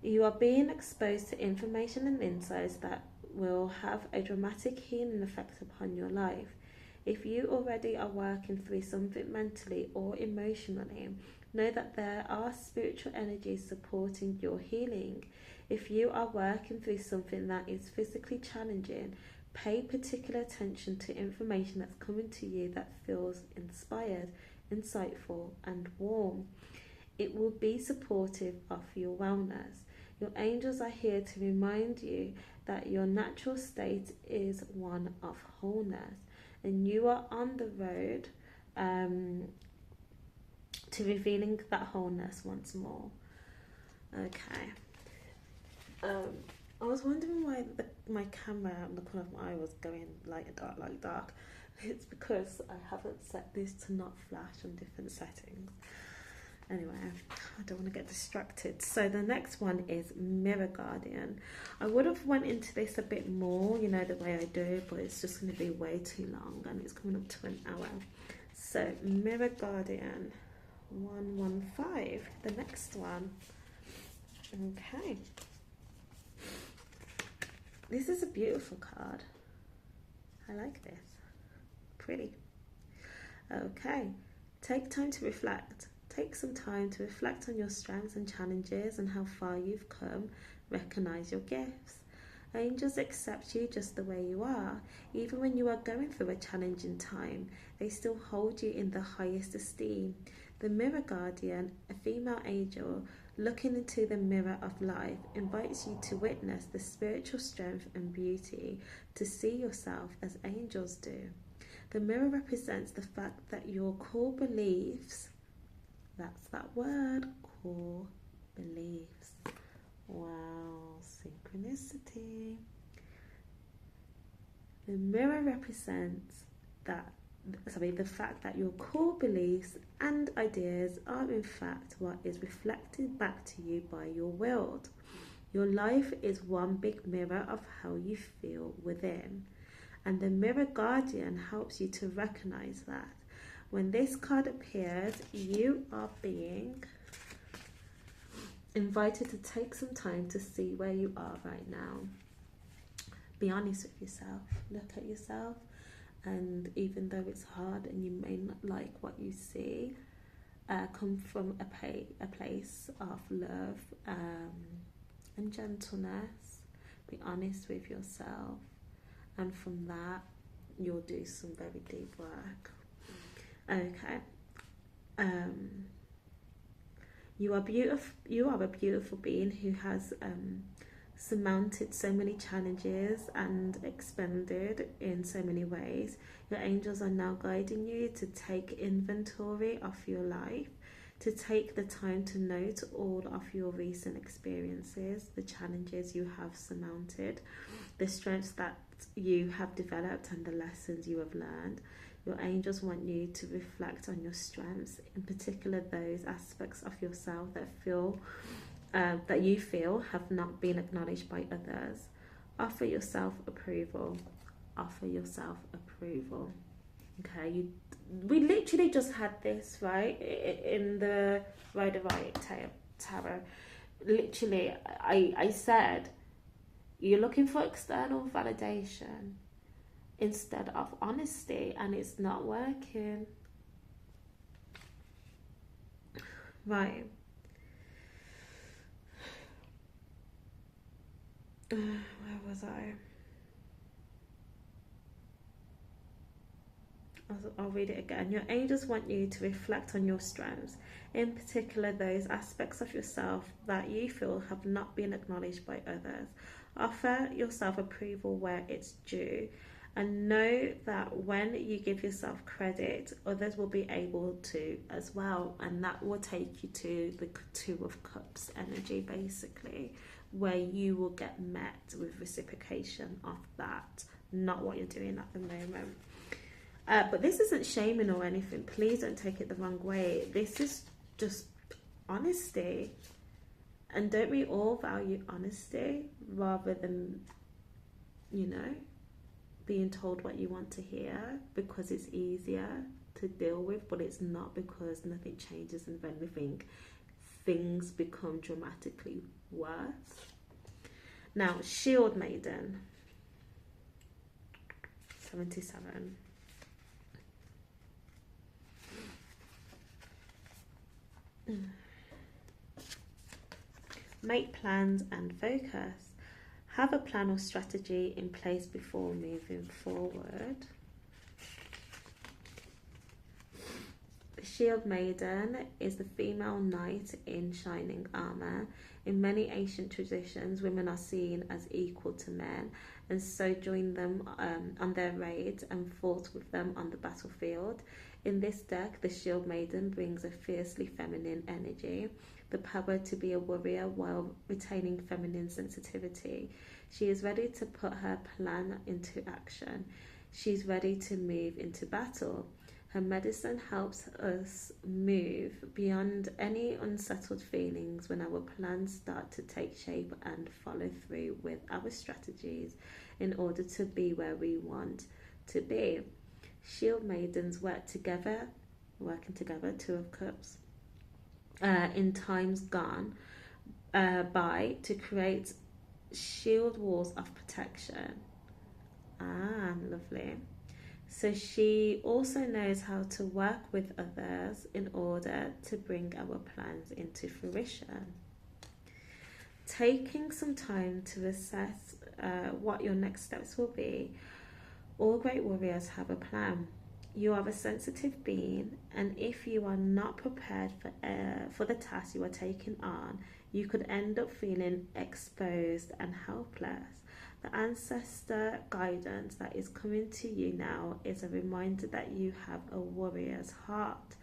You are being exposed to information and insights that will have a dramatic healing effect upon your life. If you already are working through something mentally or emotionally, know that there are spiritual energies supporting your healing. If you are working through something that is physically challenging, pay particular attention to information that's coming to you that feels inspired, insightful, and warm. It will be supportive of your wellness. Your angels are here to remind you that your natural state is one of wholeness, and you are on the road to revealing that wholeness once more. Okay. I was wondering why my camera on the corner of my eye was going light and dark, light and dark. It's because I haven't set this to not flash on different settings. Anyway, I don't want to get distracted. So the next one is Mirror Guardian. I would have went into this a bit more, you know, the way I do, but it's just going to be way too long and it's coming up to an hour. So Mirror Guardian 115, the next one. Okay. This is a beautiful card. I like this. Pretty. Okay. Take time to reflect. Take some time to reflect on your strengths and challenges and how far you've come. Recognize your gifts. Angels accept you just the way you are. Even when you are going through a challenging time, they still hold you in the highest esteem. The Mirror Guardian, a female angel, looking into the mirror of life, invites you to witness the spiritual strength and beauty, to see yourself as angels do. The mirror represents the fact that your core beliefs, that's that word, core beliefs. Wow, synchronicity. The mirror represents the fact that your core beliefs and ideas are in fact what is reflected back to you by your world. Your life is one big mirror of how you feel within, and the Mirror Guardian helps you to recognize that. When this card appears, you are being invited to take some time to see where you are right now. Be honest with yourself. Look at yourself. And even though it's hard and you may not like what you see, come from a place of love and gentleness. Be honest with yourself, and from that you'll do some very deep work. Okay. You are beautiful. You are a beautiful being who has surmounted so many challenges and expanded in so many ways. Your angels are now guiding you to take inventory of your life, to take the time to note all of your recent experiences, the challenges you have surmounted, the strengths that you have developed, and the lessons you have learned. Your angels want you to reflect on your strengths, in particular those aspects of yourself that you feel have not been acknowledged by others. Offer yourself approval. Offer yourself approval. Okay, we literally just had this, right, in the Rider Waite tarot. Literally, I said, you're looking for external validation instead of honesty, and it's not working. Right. Where was I? I'll read it again. Your angels want you to reflect on your strengths, in particular those aspects of yourself that you feel have not been acknowledged by others. Offer yourself approval where it's due, and know that when you give yourself credit, others will be able to as well, and that will take you to the Two of Cups energy, basically, where you will get met with reciprocation of that, not what you're doing at the moment. But this isn't shaming or anything. Please don't take it the wrong way. This is just honesty. And don't we all value honesty rather than, being told what you want to hear because it's easier to deal with, but it's not, because nothing changes and if anything, things become dramatically worse. Now, Shield Maiden, 77. Make plans and focus. Have a plan or strategy in place before moving forward. The Shield Maiden is the female knight in shining armour. In many ancient traditions, women are seen as equal to men, and so join them on their raids and fought with them on the battlefield. In this deck, the Shield Maiden brings a fiercely feminine energy, the power to be a warrior while retaining feminine sensitivity. She is ready to put her plan into action. She's ready to move into battle. Her medicine helps us move beyond any unsettled feelings when our plans start to take shape and follow through with our strategies in order to be where we want to be. Shield Maidens working together, Two of Cups, in times gone by to create shield walls of protection. Lovely. So she also knows how to work with others in order to bring our plans into fruition. Taking some time to assess what your next steps will be. All great warriors have a plan. You are a sensitive being, and if you are not prepared for the task you are taking on, you could end up feeling exposed and helpless. The ancestor guidance that is coming to you now is a reminder that you have a warrior's heart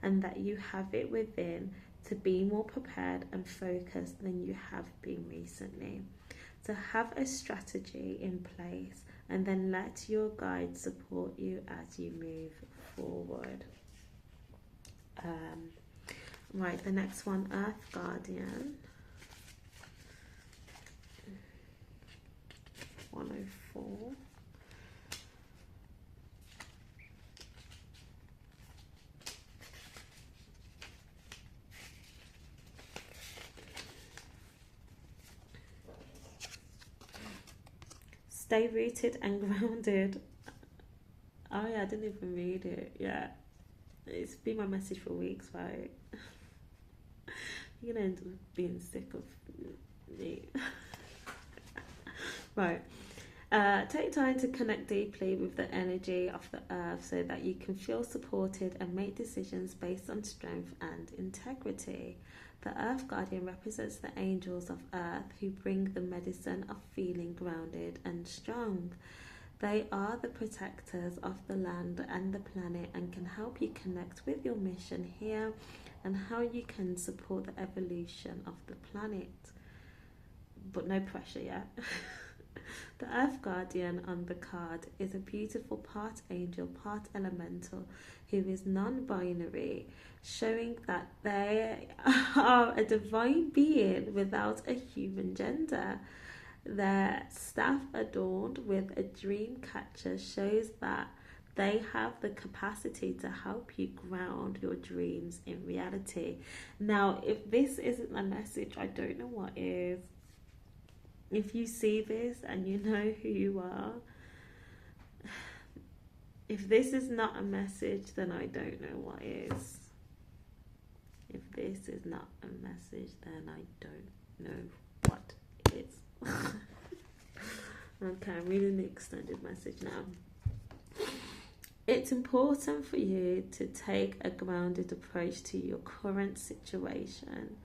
and that you have it within to be more prepared and focused than you have been recently. To have a strategy in place and then let your guide support you as you move forward. Right, the next one, Earth Guardian. 104. Stay rooted and grounded. Oh yeah, I didn't even read it. Yeah, it's been my message for weeks, right? You're gonna end up being sick of me. Right. Take time to connect deeply with the energy of the earth so that you can feel supported and make decisions based on strength and integrity. The Earth Guardian represents the angels of earth who bring the medicine of feeling grounded and strong. They are the protectors of the land and the planet and can help you connect with your mission here and how you can support the evolution of the planet. But no pressure yet. The Earth Guardian on the card is a beautiful part angel, part elemental, who is non-binary, showing that they are a divine being without a human gender. Their staff adorned with a dream catcher shows that They have the capacity to help you ground your dreams in reality. Now, if this isn't a message, I don't know what is. If you see this and you know who you are, if this is not a message, then I don't know what is. If this is not a message, then I don't know what is. Okay, I'm reading the extended message now. It's important for you to take a grounded approach to your current situation.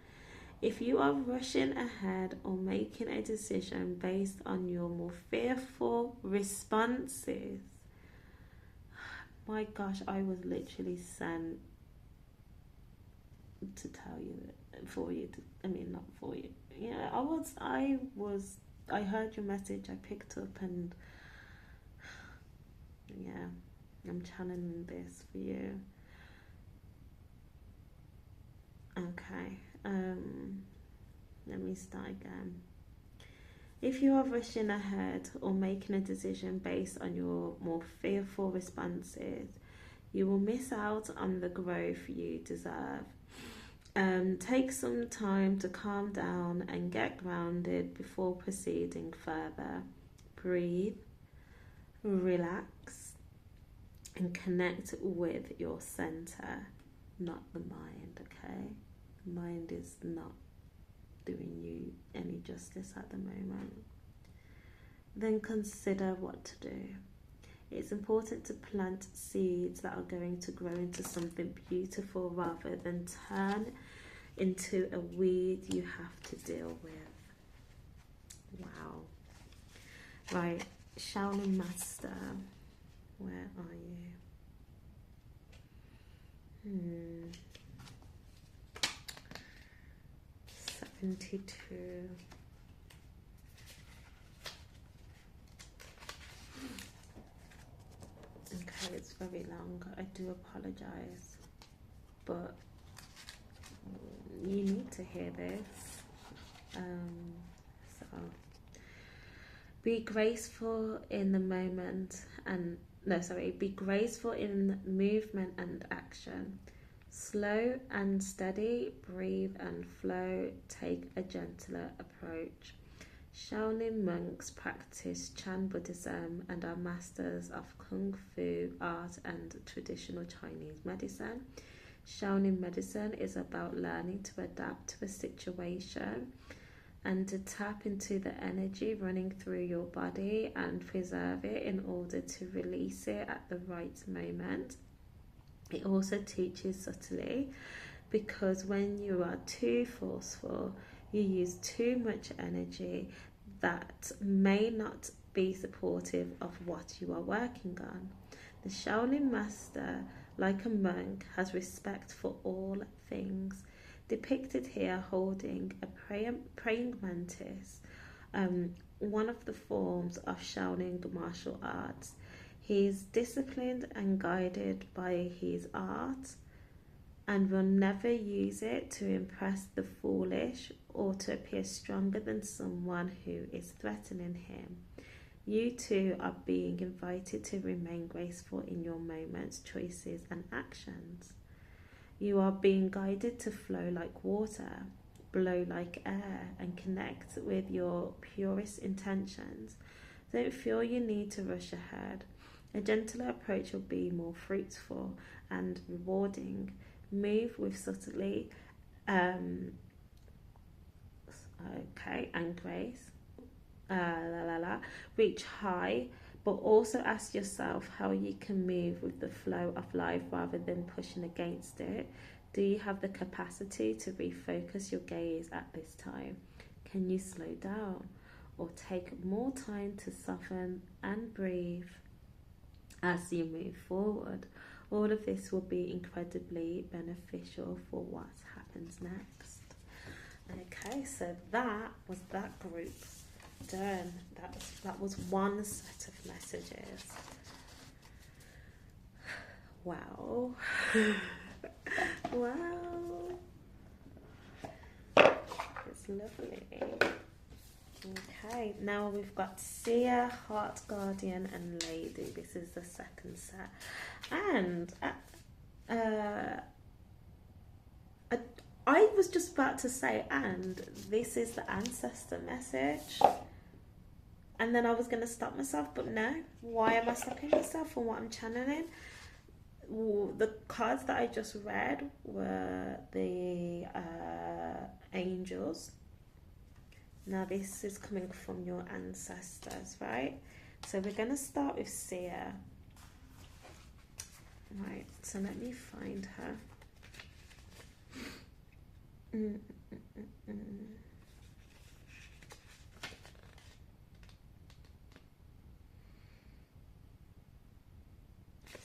If you are rushing ahead or making a decision based on your more fearful responses, my gosh, I was literally sent to tell you that for you to, I mean, not for you. Yeah, I heard your message, I picked up, and yeah, I'm channeling this for you. Okay, let me start again. If you are rushing ahead or making a decision based on your more fearful responses, you will miss out on the growth you deserve. Take some time to calm down and get grounded before proceeding further. Breathe, relax, and connect with your center, not the mind, okay? The mind is not doing you any justice at the moment. Then consider what to do. It's important to plant seeds that are going to grow into something beautiful rather than turn into a weed you have to deal with. Wow. Right, Shaolin Master, where are you? 72. Okay, it's very long. I do apologize, but you need to hear this. So be graceful in the moment be graceful in movement and action. Slow and steady, breathe and flow, take a gentler approach. Shaolin monks practice Chan Buddhism and are masters of Kung Fu, art and traditional Chinese medicine. Shaolin medicine is about learning to adapt to a situation and to tap into the energy running through your body and preserve it in order to release it at the right moment. It also teaches subtly, because when you are too forceful, you use too much energy that may not be supportive of what you are working on. The Shaolin master, like a monk, has respect for all things. Depicted here holding a praying mantis, one of the forms of Shaolin martial arts. He is disciplined and guided by his art and will never use it to impress the foolish or to appear stronger than someone who is threatening him. You too are being invited to remain graceful in your moments, choices, and actions. You are being guided to flow like water, blow like air, and connect with your purest intentions. Don't feel you need to rush ahead. A gentler approach will be more fruitful and rewarding. Move with subtlety, and grace. Reach high, but also ask yourself how you can move with the flow of life rather than pushing against it. Do you have the capacity to refocus your gaze at this time? Can you slow down or take more time to soften and breathe as you move forward? All of this will be incredibly beneficial for what happens next. Okay, so that was that group done. That was one set of messages. Wow. Wow. It's lovely. Okay, now we've got Seer, Heart Guardian, and Lady. This is the second set. And uh, I was just about to say, and this is the ancestor message. And then I was going to stop myself, but no. Why am I stopping myself from what I'm channeling? The cards that I just read were the angels. Now this is coming from your ancestors, right? So we're going to start with Seer. Right, so let me find her.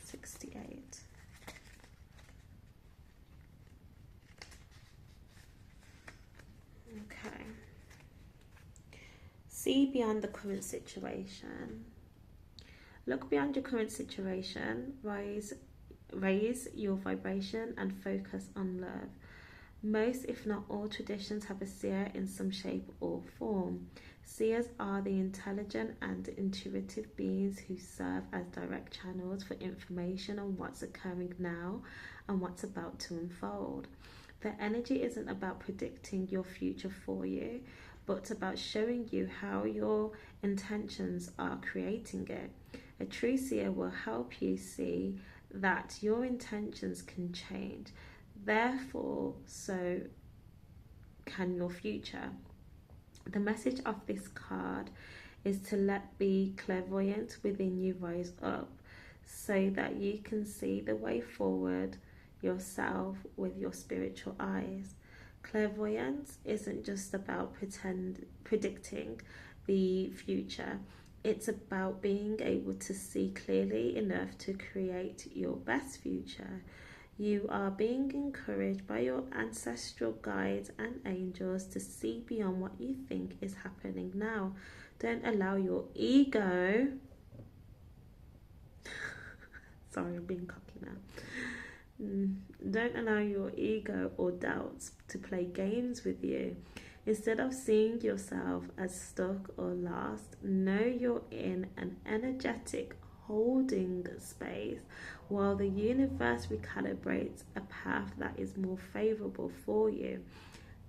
68. Okay. See beyond the current situation. Look beyond your current situation. Raise your vibration and focus on love. Most, if not all, traditions have a seer in some shape or form. Seers are the intelligent and intuitive beings who serve as direct channels for information on what's occurring now and what's about to unfold. Their energy isn't about predicting your future for you, but about showing you how your intentions are creating it. A true seer will help you see that your intentions can change. Therefore, so can your future. The message of this card is to let the clairvoyant within you rise up so that you can see the way forward yourself with your spiritual eyes. Clairvoyance isn't just about predicting the future. It's about being able to see clearly enough to create your best future. You are being encouraged by your ancestral guides and angels to see beyond what you think is happening now. Don't allow your ego sorry, I'm being cocky now. Don't allow your ego or doubts to play games with you. Instead of seeing yourself as stuck or lost, know you're in an energetic holding space while the universe recalibrates a path that is more favorable for you.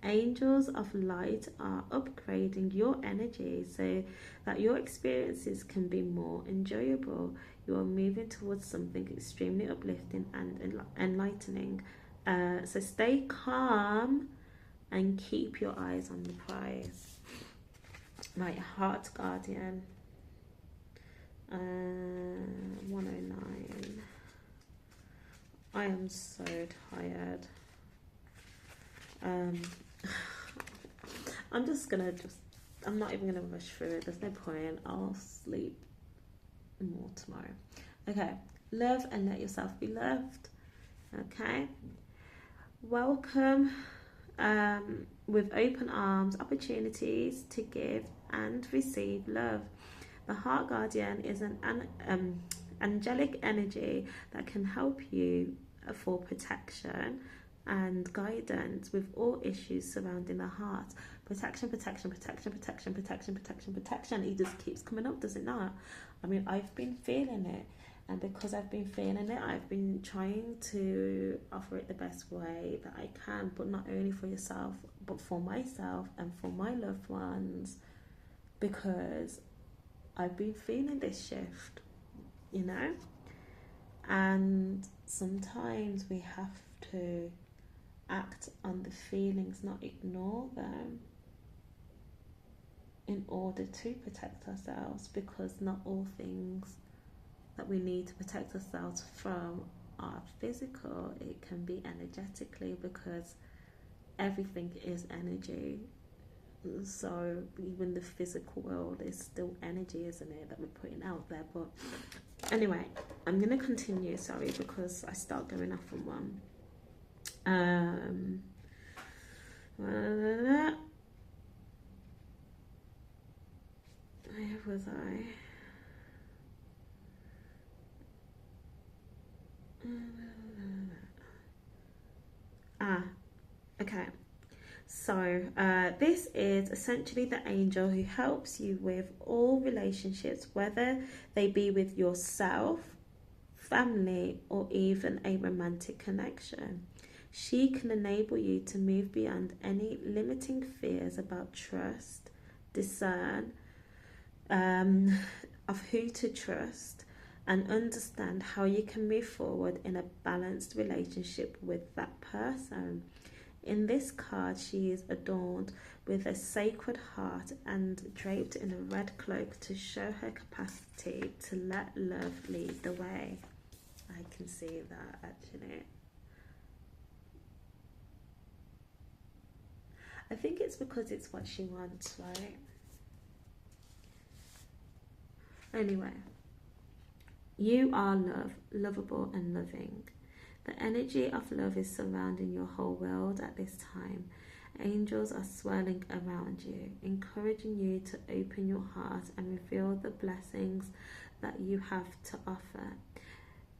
Angels of light are upgrading your energy so that your experiences can be more enjoyable. You are moving towards something extremely uplifting and enlightening. So stay calm and keep your eyes on the prize. My Heart Guardian. 109. I am so tired. I'm not even gonna rush through it. There's no point. I'll sleep more tomorrow. Okay. Love and let yourself be loved. Okay. Welcome with open arms, opportunities to give and receive love. The Heart Guardian is an angelic energy that can help you for protection and guidance with all issues surrounding the heart. Protection. It just keeps coming up, does it not? I mean, I've been feeling it, and because I've been feeling it, I've been trying to offer it the best way that I can, but not only for yourself, but for myself and for my loved ones, because I've been feeling this shift, you know? And sometimes we have to act on the feelings, not ignore them, in order to protect ourselves, because not all things that we need to protect ourselves from are physical. It can be energetically, because everything is energy. So even the physical world is still energy, isn't it, that we're putting out there? But anyway, I'm going to continue, sorry, because I start going off on one. Where was I? Okay. So, this is essentially the angel who helps you with all relationships, whether they be with yourself, family, or even a romantic connection. She can enable you to move beyond any limiting fears about trust, discern of who to trust, and understand how you can move forward in a balanced relationship with that person. In this card, she is adorned with a sacred heart and draped in a red cloak to show her capacity to let love lead the way. I can see that actually. I think it's because it's what she wants, right? Anyway, you are love, lovable and loving. The energy of love is surrounding your whole world at this time. Angels are swirling around you, encouraging you to open your heart and reveal the blessings that you have to offer.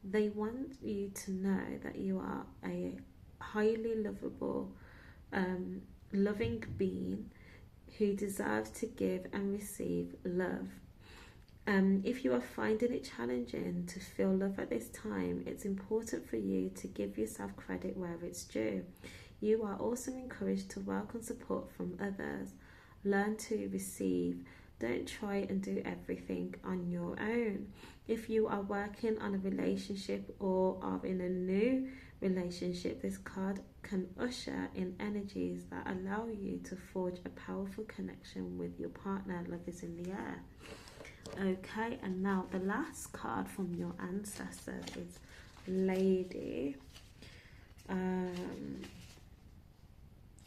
They want you to know that you are a highly lovable, loving being who deserves to give and receive love. If you are finding it challenging to feel love at this time, it's important for you to give yourself credit where it's due. You are also encouraged to welcome support from others. Learn to receive. Don't try and do everything on your own. If you are working on a relationship or are in a new relationship, this card can usher in energies that allow you to forge a powerful connection with your partner. Love is in the air. Okay, and now the last card from your ancestors is Lady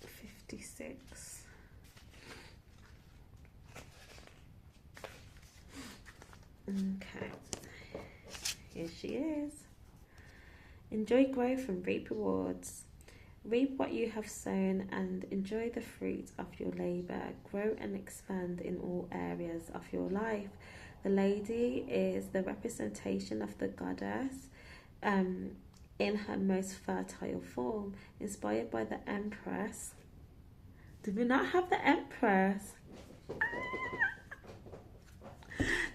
56. Okay, here she is. Enjoy growth and reap rewards. Reap what you have sown and enjoy the fruit of your labour. Grow and expand in all areas of your life. The lady is the representation of the goddess in her most fertile form, inspired by the Empress. Do we not have the Empress?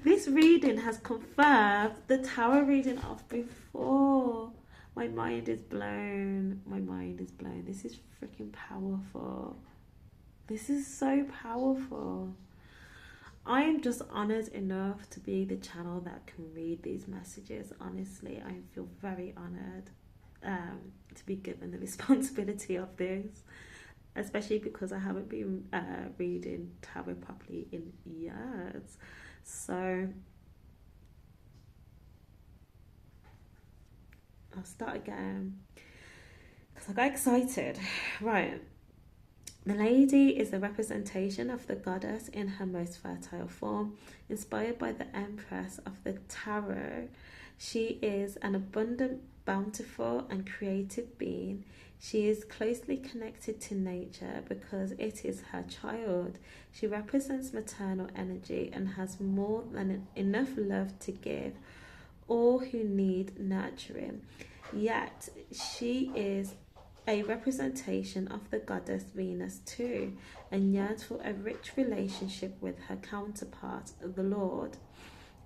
This reading has confirmed the tarot reading of before. My mind is blown. My mind is blown. This is freaking powerful. This is so powerful. I am just honoured enough to be the channel that can read these messages. Honestly, I feel very honoured to be given the responsibility of this, especially because I haven't been reading tarot properly in years. So I'll start again because I got excited. Right. The lady is the representation of the goddess in her most fertile form, inspired by the Empress of the Tarot. She is an abundant, bountiful, and creative being. She is closely connected to nature because it is her child. She represents maternal energy and has more than enough love to give all who need nurturing. Yet, she is a representation of the goddess Venus too, and yearns for a rich relationship with her counterpart, the Lord.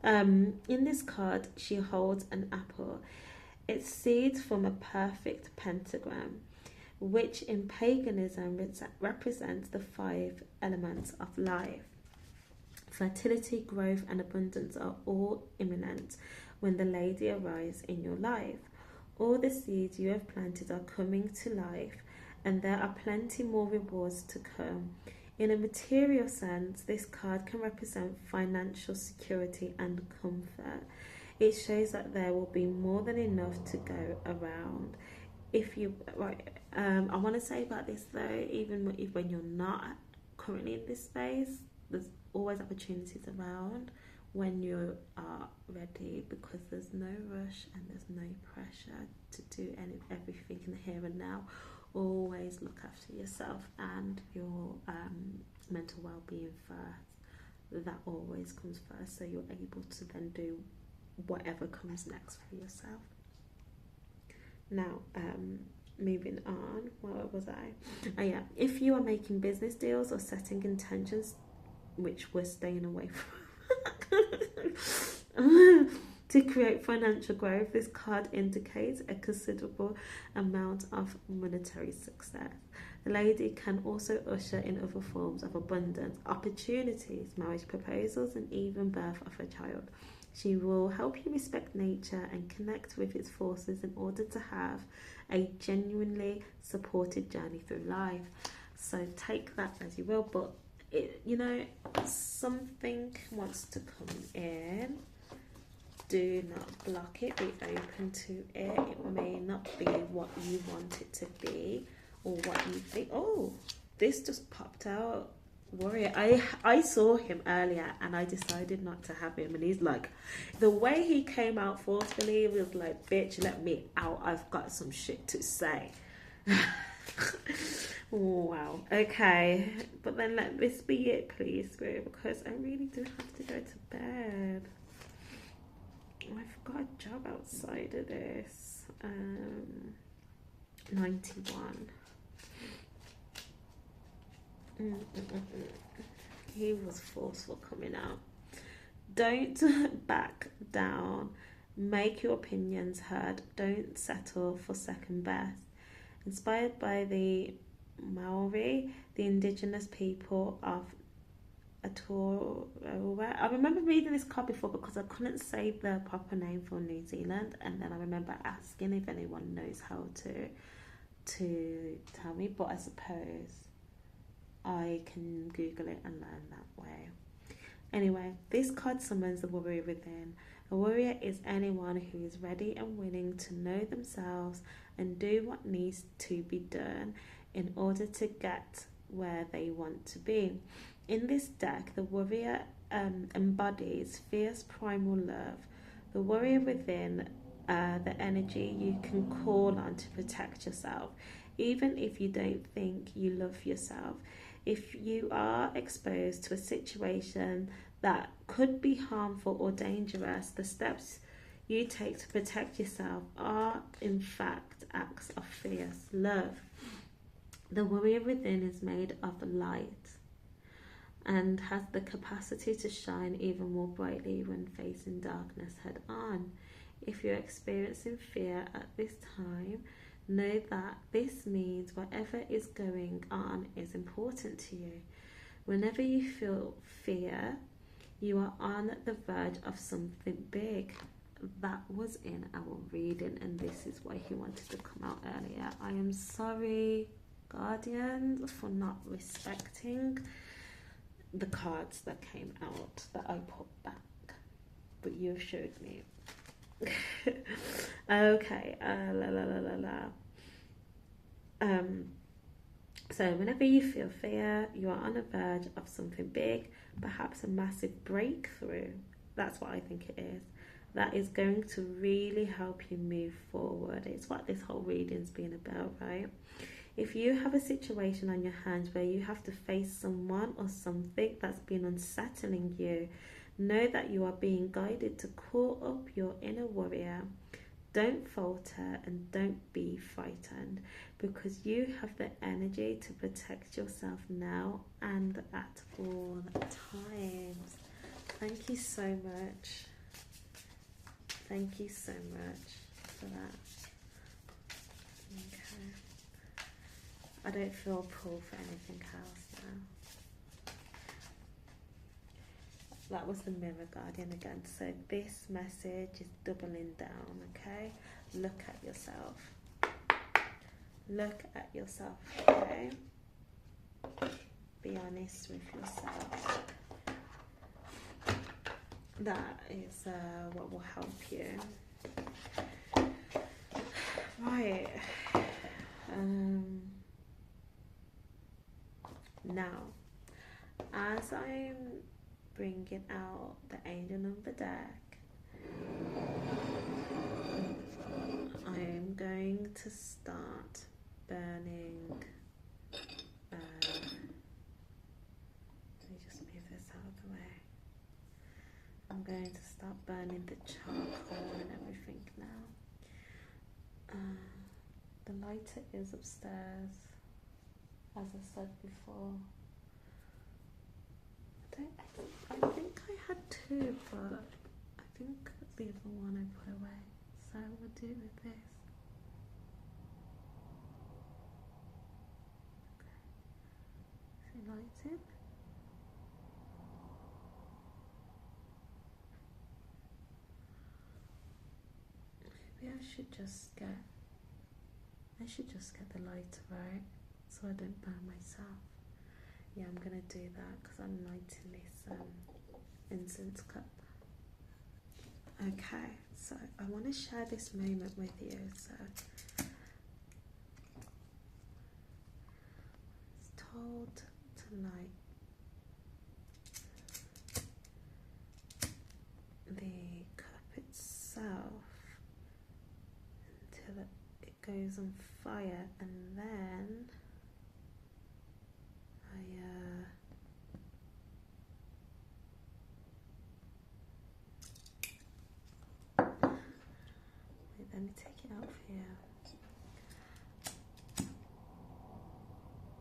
In this card, she holds an apple. Its seeds form a perfect pentagram, which in paganism represents the 5 elements of life. Fertility, growth, and abundance are all imminent when the lady arrives in your life. All the seeds you have planted are coming to life, and there are plenty more rewards to come. In a material sense, this card can represent financial security and comfort. It shows that there will be more than enough to go around. I want to say about this though, even when you're not currently in this space, there's always opportunities around when you are ready, because there's no rush and there's no pressure to do everything in the here and now. Always look after yourself and your mental well-being first. That always comes first, so you're able to then do whatever comes next for yourself. Now, moving on. Where was I? Oh yeah, if you are making business deals or setting intentions, which we're staying away from, to create financial growth, this card indicates a considerable amount of monetary success. The lady can also usher in other forms of abundance, opportunities, marriage proposals, and even birth of a child. She will help you respect nature and connect with its forces in order to have a genuinely supported journey through life. So take that as you will, but something wants to come in. Do not block it, be open to it. It may not be what you want it to be or what you think. Oh, this just popped out. Warrior. I saw him earlier and I decided not to have him, and he's like, the way he came out forcefully was like, bitch, let me out, I've got some shit to say. Wow, okay, but then let this be it, please, Spirit, because I really do have to go to bed. I've got a job outside of this. 91. He was forceful coming out. Don't back down. Make your opinions heard. Don't settle for second best. Inspired by the Maori, the indigenous people of Aotearoa. I remember reading this card before because I couldn't say the proper name for New Zealand, and then I remember asking if anyone knows how to tell me, but I suppose I can Google it and learn that way. Anyway, this card summons the warrior within. A warrior is anyone who is ready and willing to know themselves and do what needs to be done in order to get where they want to be. In this deck, the warrior embodies fierce primal love. The warrior within, the energy you can call on to protect yourself, even if you don't think you love yourself. If you are exposed to a situation that could be harmful or dangerous, the steps you take to protect yourself are, in fact, acts of fierce love. The warrior within is made of light and has the capacity to shine even more brightly when facing darkness head on. If you're experiencing fear at this time, know that this means whatever is going on is important to you. Whenever you feel fear, you are on the verge of something big. That was in our reading, and this is why he wanted to come out earlier. I am sorry, Guardian, for not respecting the cards that came out that I put back, but you showed me. Okay, so whenever you feel fear, you are on the verge of something big, perhaps a massive breakthrough. That's what I think it is. That is going to really help you move forward. It's what this whole reading's been about, right? If you have a situation on your hands where you have to face someone or something that's been unsettling you, know that you are being guided to call up your inner warrior. Don't falter and don't be frightened, because you have the energy to protect yourself now and at all times. Thank you so much. Thank you so much for that. Okay. I don't feel pulled for anything else now. That was the Mirror Guardian again. So this message is doubling down, okay? Look at yourself. Look at yourself, okay? Be honest with yourself. That is what will help you. Right. Now, as I'm bringing out the angel number deck, I'm going to start burning. Let me just move this out of the way. I'm going to start burning the charcoal and everything now. the lighter is upstairs, as I said before. I think I had two, but I think the other one I put away. So we'll do it with this. Okay. So lighting. Maybe I should just get the lighter right, so I don't burn myself. Yeah, I'm gonna do that because I'm lighting this incense cup. Okay, so I want to share this moment with you. So it's told to light the cup itself until it goes on fire, and then let me take it out for you.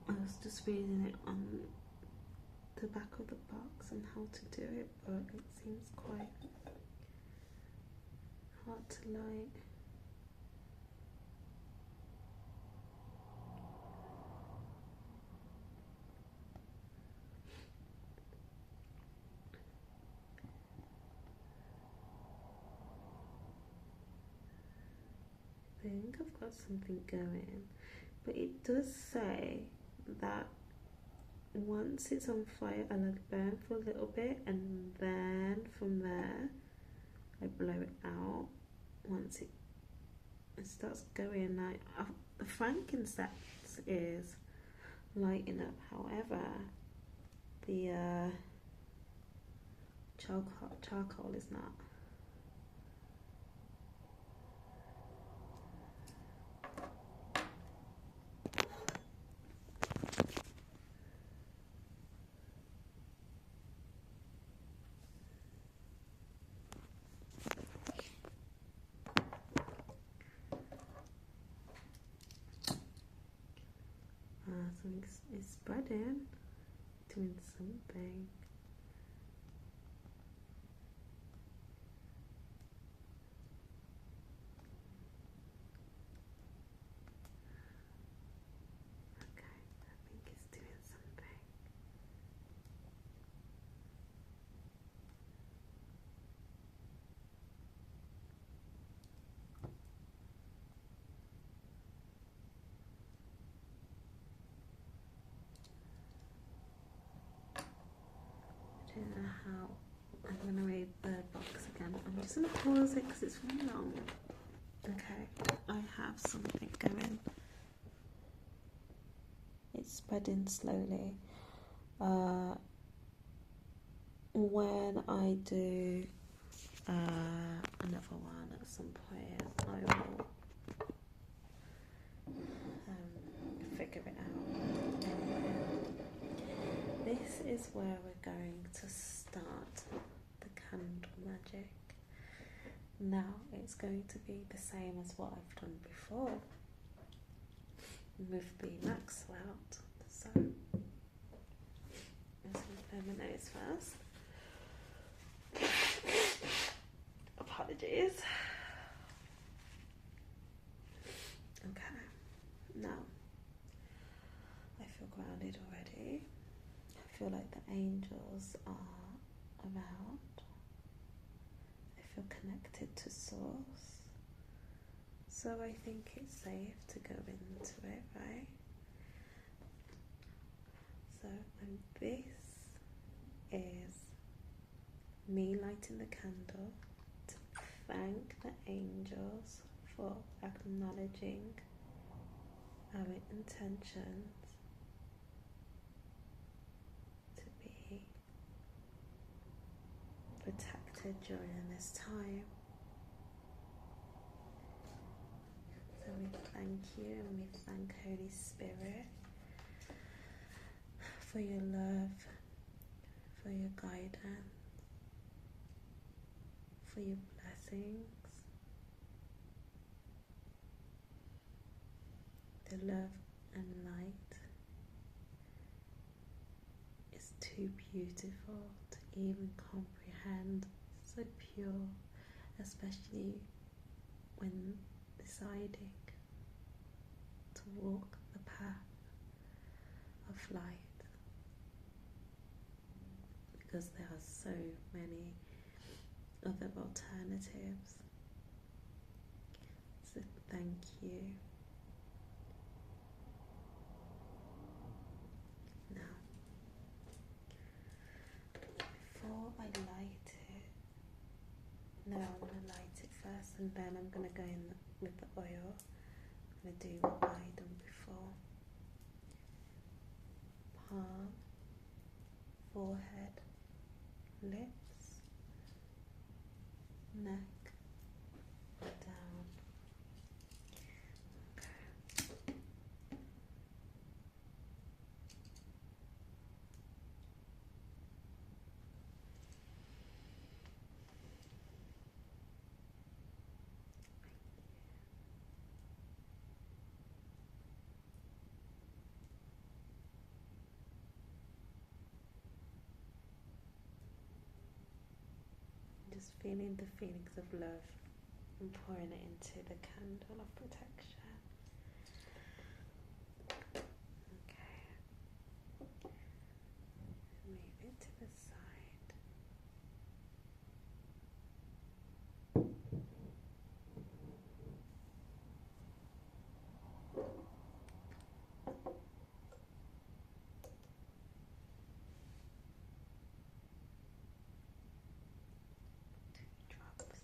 I was just reading it on the back of the box on how to do it, but it seems quite hard to light. I think I've got something going, but it does say that once it's on fire I let it burn for a little bit, and then from there I blow it out. Once it starts going, like the frankincense is lighting up, however the charcoal is not. Something is spreading, doing something. Okay, I think it's doing something. I don't know how. I'm going to read the box again. I'm just going to pause it because it's really long. Okay, I have something going. It's spreading slowly. When I do another one at some point, I will figure it out. Anyway, this is where we're going to start the candle magic. Now it's going to be the same as what I've done before with the Maxwell. So let's clear my nose first. Apologies. Okay, now I feel grounded already. I feel like the angels are around. I feel connected to source. So I think it's safe to go into it, right? So this is me lighting the candle to thank the angels for acknowledging our intentions to be protected during this time. So we thank you and we thank Holy Spirit for your love, for your guidance, for your blessings. the love and light is too beautiful to even comprehend. So pure, especially when deciding to walk the path of light, because there are so many other alternatives. So thank you. Now, before I light it, no, I want to light it first, and then I'm going to go in with the oil. I'm going to do what I done before. Palm, forehead, lips, neck, down. Just feeling the feelings of love and pouring it into the candle of protection. Okay. Move it to the side. Drops.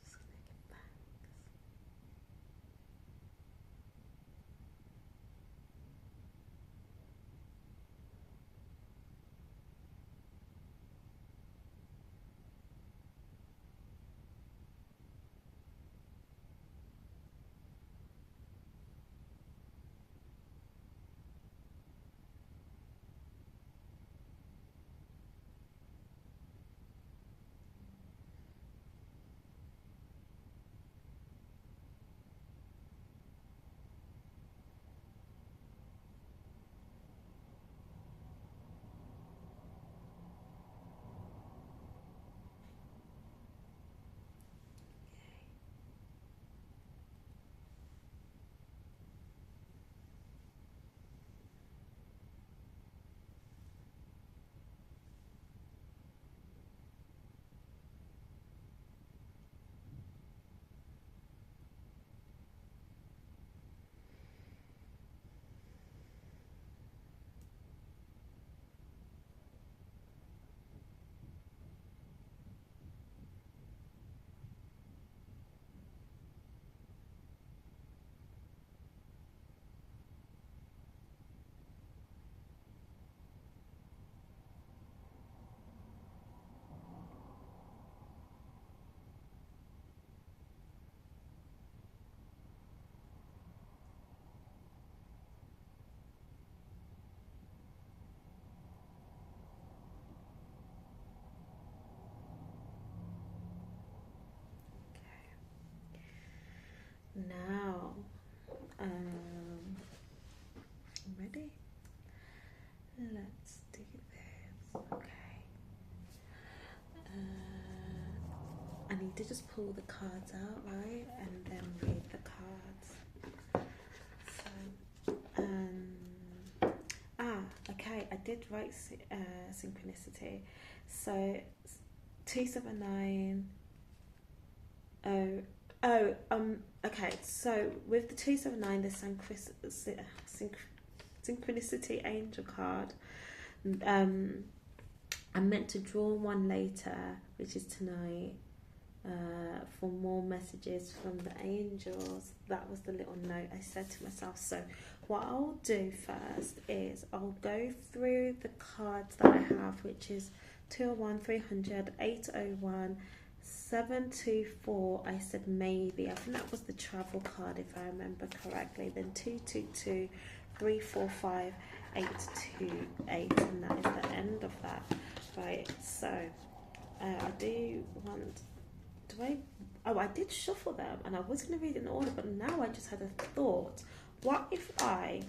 Just gonna get back. Now, I'm ready. Let's do this. Okay. I need to just pull the cards out, right, and then read the cards. So, okay. I did write synchronicity. So, 279. Okay, so with the 279, the synchronicity angel card, I'm meant to draw one later, which is tonight, for more messages from the angels. That was the little note I said to myself. So what I'll do first is I'll go through the cards that I have, which is 201, 300, 801, 724. I said maybe. I think that was the travel card if I remember correctly. Then 222, 345, 828, and that is the end of that. Right, so I do want... I did shuffle them and I was going to read in order, but now I just had a thought. What if I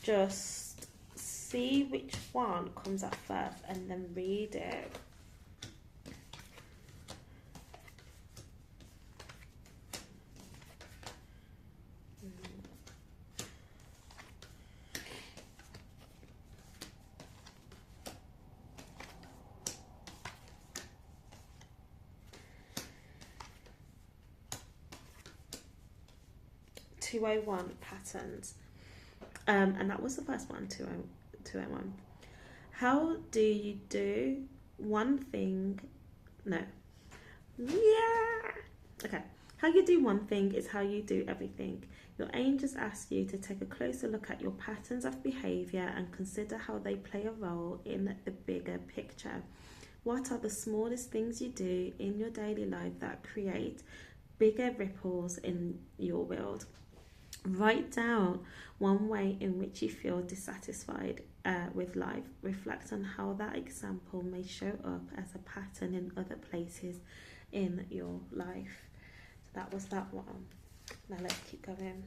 just see which one comes up first and then read it? 201 patterns, and that was the first one. 201. How do you do one thing? No. Yeah. Okay. How you do one thing is how you do everything. Your angels ask you to take a closer look at your patterns of behavior and consider how they play a role in the bigger picture. What are the smallest things you do in your daily life that create bigger ripples in your world? Write down one way in which you feel dissatisfied with life. Reflect on how that example may show up as a pattern in other places in your life. So that was that one. Now let's keep going.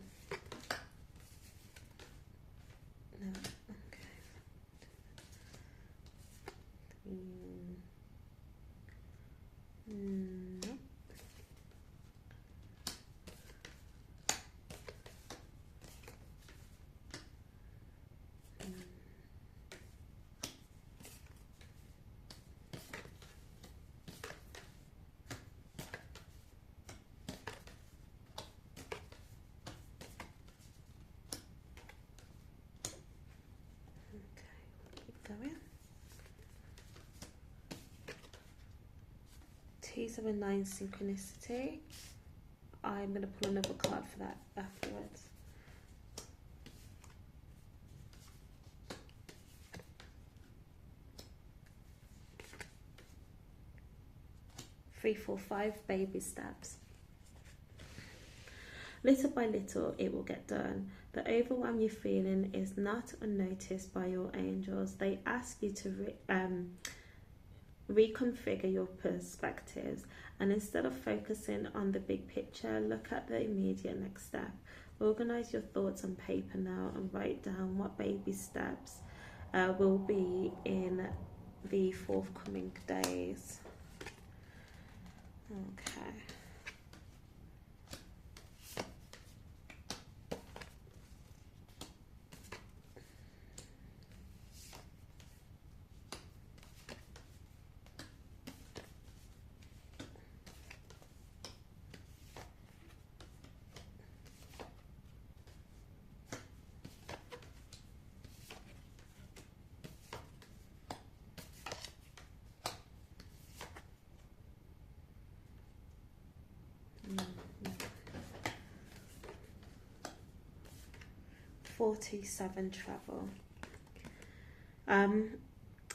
No, okay. No. Going. 279 synchronicity. I'm going to pull another card for that afterwards. Three, four, five baby steps. Little by little, it will get done. The overwhelm you're feeling is not unnoticed by your angels. They ask you to reconfigure your perspectives, and instead of focusing on the big picture, look at the immediate next step. Organize your thoughts on paper now and write down what baby steps will be in the forthcoming days. Okay. Forty-seven travel.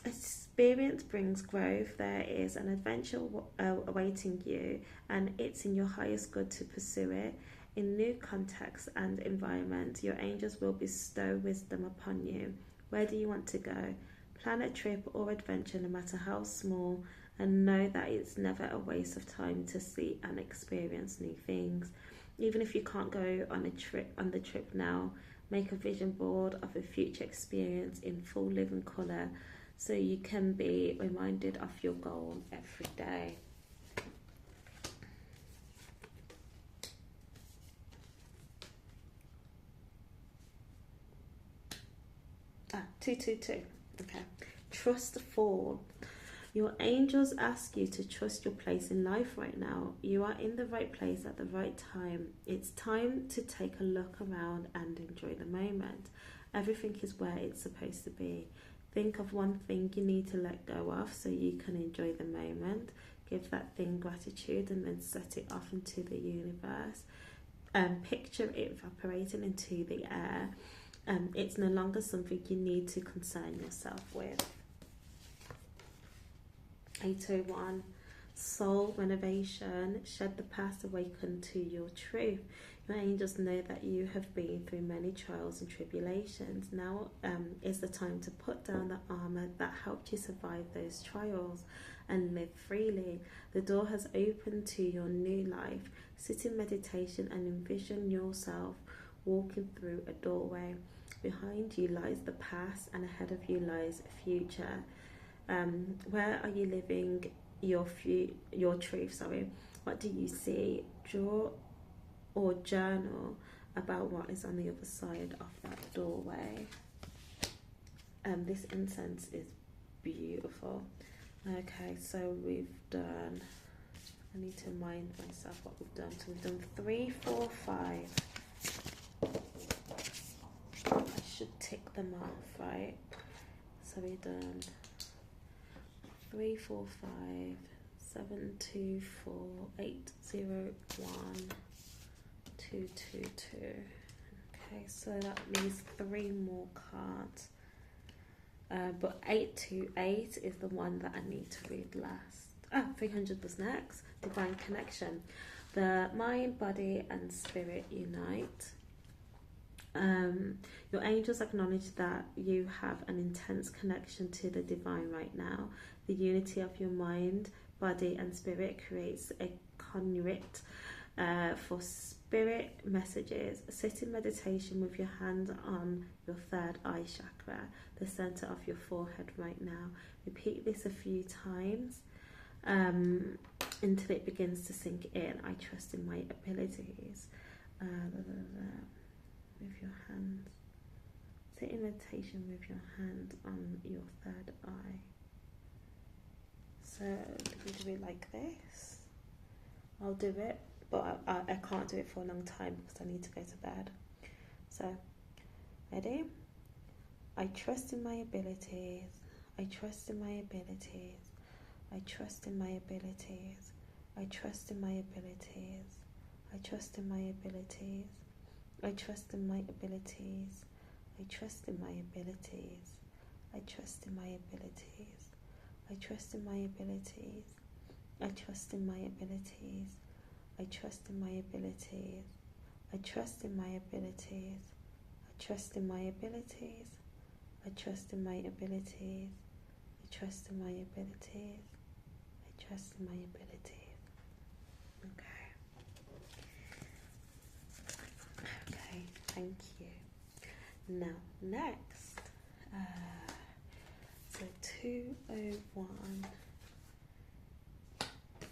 Experience brings growth. There is an adventure awaiting you, and it's in your highest good to pursue it. In new contexts and environment, your angels will bestow wisdom upon you. Where do you want to go? Plan a trip or adventure, no matter how small, and know that it's never a waste of time to see and experience new things. Even if you can't go on the trip now, make a vision board of a future experience in full living colour so you can be reminded of your goal every day. Ah, 222. Okay. Trust the fall. Your angels ask you to trust your place in life right now. You are in the right place at the right time. It's time to take a look around and enjoy the moment. Everything is where it's supposed to be. Think of one thing you need to let go of so you can enjoy the moment. give that thing gratitude, and then set it off into the universe. Picture it evaporating into the air. It's no longer something you need to concern yourself with. 801, soul renovation. Shed the past, awaken to your truth. Your angels know that you have been through many trials and tribulations. Now is the time to put down the armor that helped you survive those trials and live freely. The door has opened to your new life. Sit in meditation and envision yourself walking through a doorway. Behind you lies the past, and ahead of you lies a future. Where are you living your truth? Sorry. What do you see? Draw or journal about what is on the other side of that doorway. This incense is beautiful. Okay, so we've done, I need to remind myself what we've done. So we've done 3, 4, 5. I should tick them off, right? So we've done 3, 4, 5, 7, 2, 4, 8, 0, 1, 2, 2, 2. Okay, so that leaves 3 more cards. But 828 is the one that I need to read last. 300 was next. Divine connection. The mind, body, and spirit unite. Your angels acknowledge that you have an intense connection to the divine right now. The unity of your mind, body, and spirit creates a conduit for spirit messages. Sit in meditation with your hand on your third eye chakra, the center of your forehead right now. Repeat this a few times until it begins to sink in. I trust in my abilities. With your hands. Sit in meditation with your hand on your third eye. So we do it like this. I'll do it, but I can't do it for a long time because I need to go to bed. So, ready? I trust in my abilities. I trust in my abilities. I trust in my abilities. I trust in my abilities. I trust in my abilities. I trust in my abilities. I trust in my abilities. I trust in my abilities. I trust in my abilities. I trust in my abilities. I trust in my abilities. I trust in my abilities. I trust in my abilities. I trust in my abilities. I trust in my abilities. I trust in my abilities. Okay. Okay, thank you. Now, next, so 201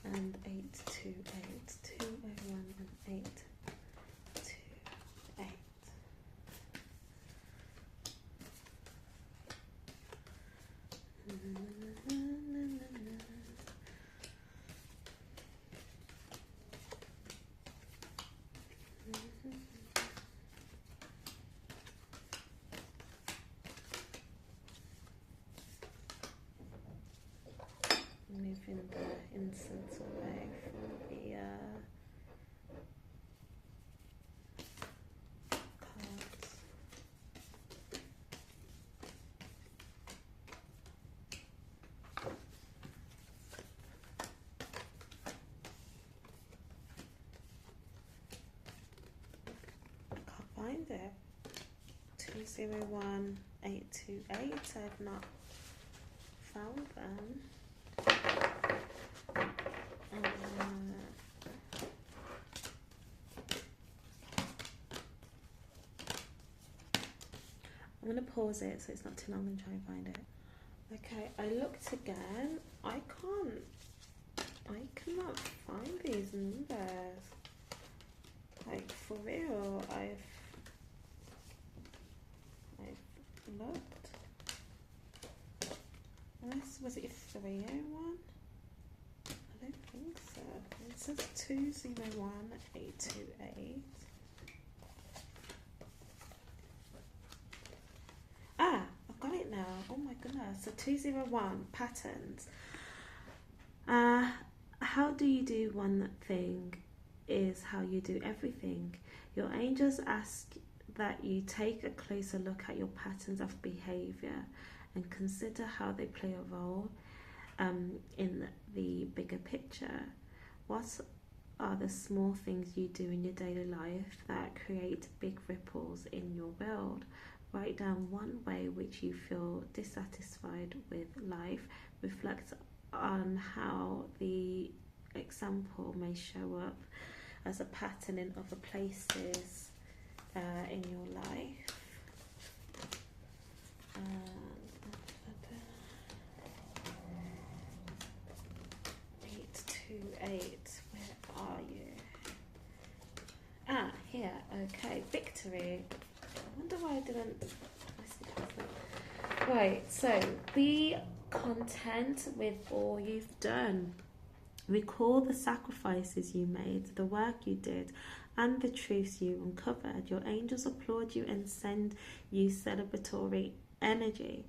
and 828, 201 and 828. Moving the incense away from the cards. Can't find it. 201 828. I've not found them. I'm going to pause it so it's not too long and try and find it. Okay, I looked again. I cannot find these numbers. Like, for real, I've looked. Was it 301? I don't think so. It says 201 828. I've got it now. Oh my goodness. So 201 patterns. how do you do one thing is how you do everything. Your angels ask that you take a closer look at your patterns of behavior and consider how they play a role in the bigger picture. What are the small things you do in your daily life that create big ripples in your world? Write down one way which you feel dissatisfied with life. Reflect on how the example may show up as a pattern in other places in your life. 828, where are you? Ah, here, okay, victory. I wonder why I didn't. Right, so be content with all you've done. Recall the sacrifices you made, the work you did, and the truths you uncovered. Your angels applaud you and send you celebratory energy.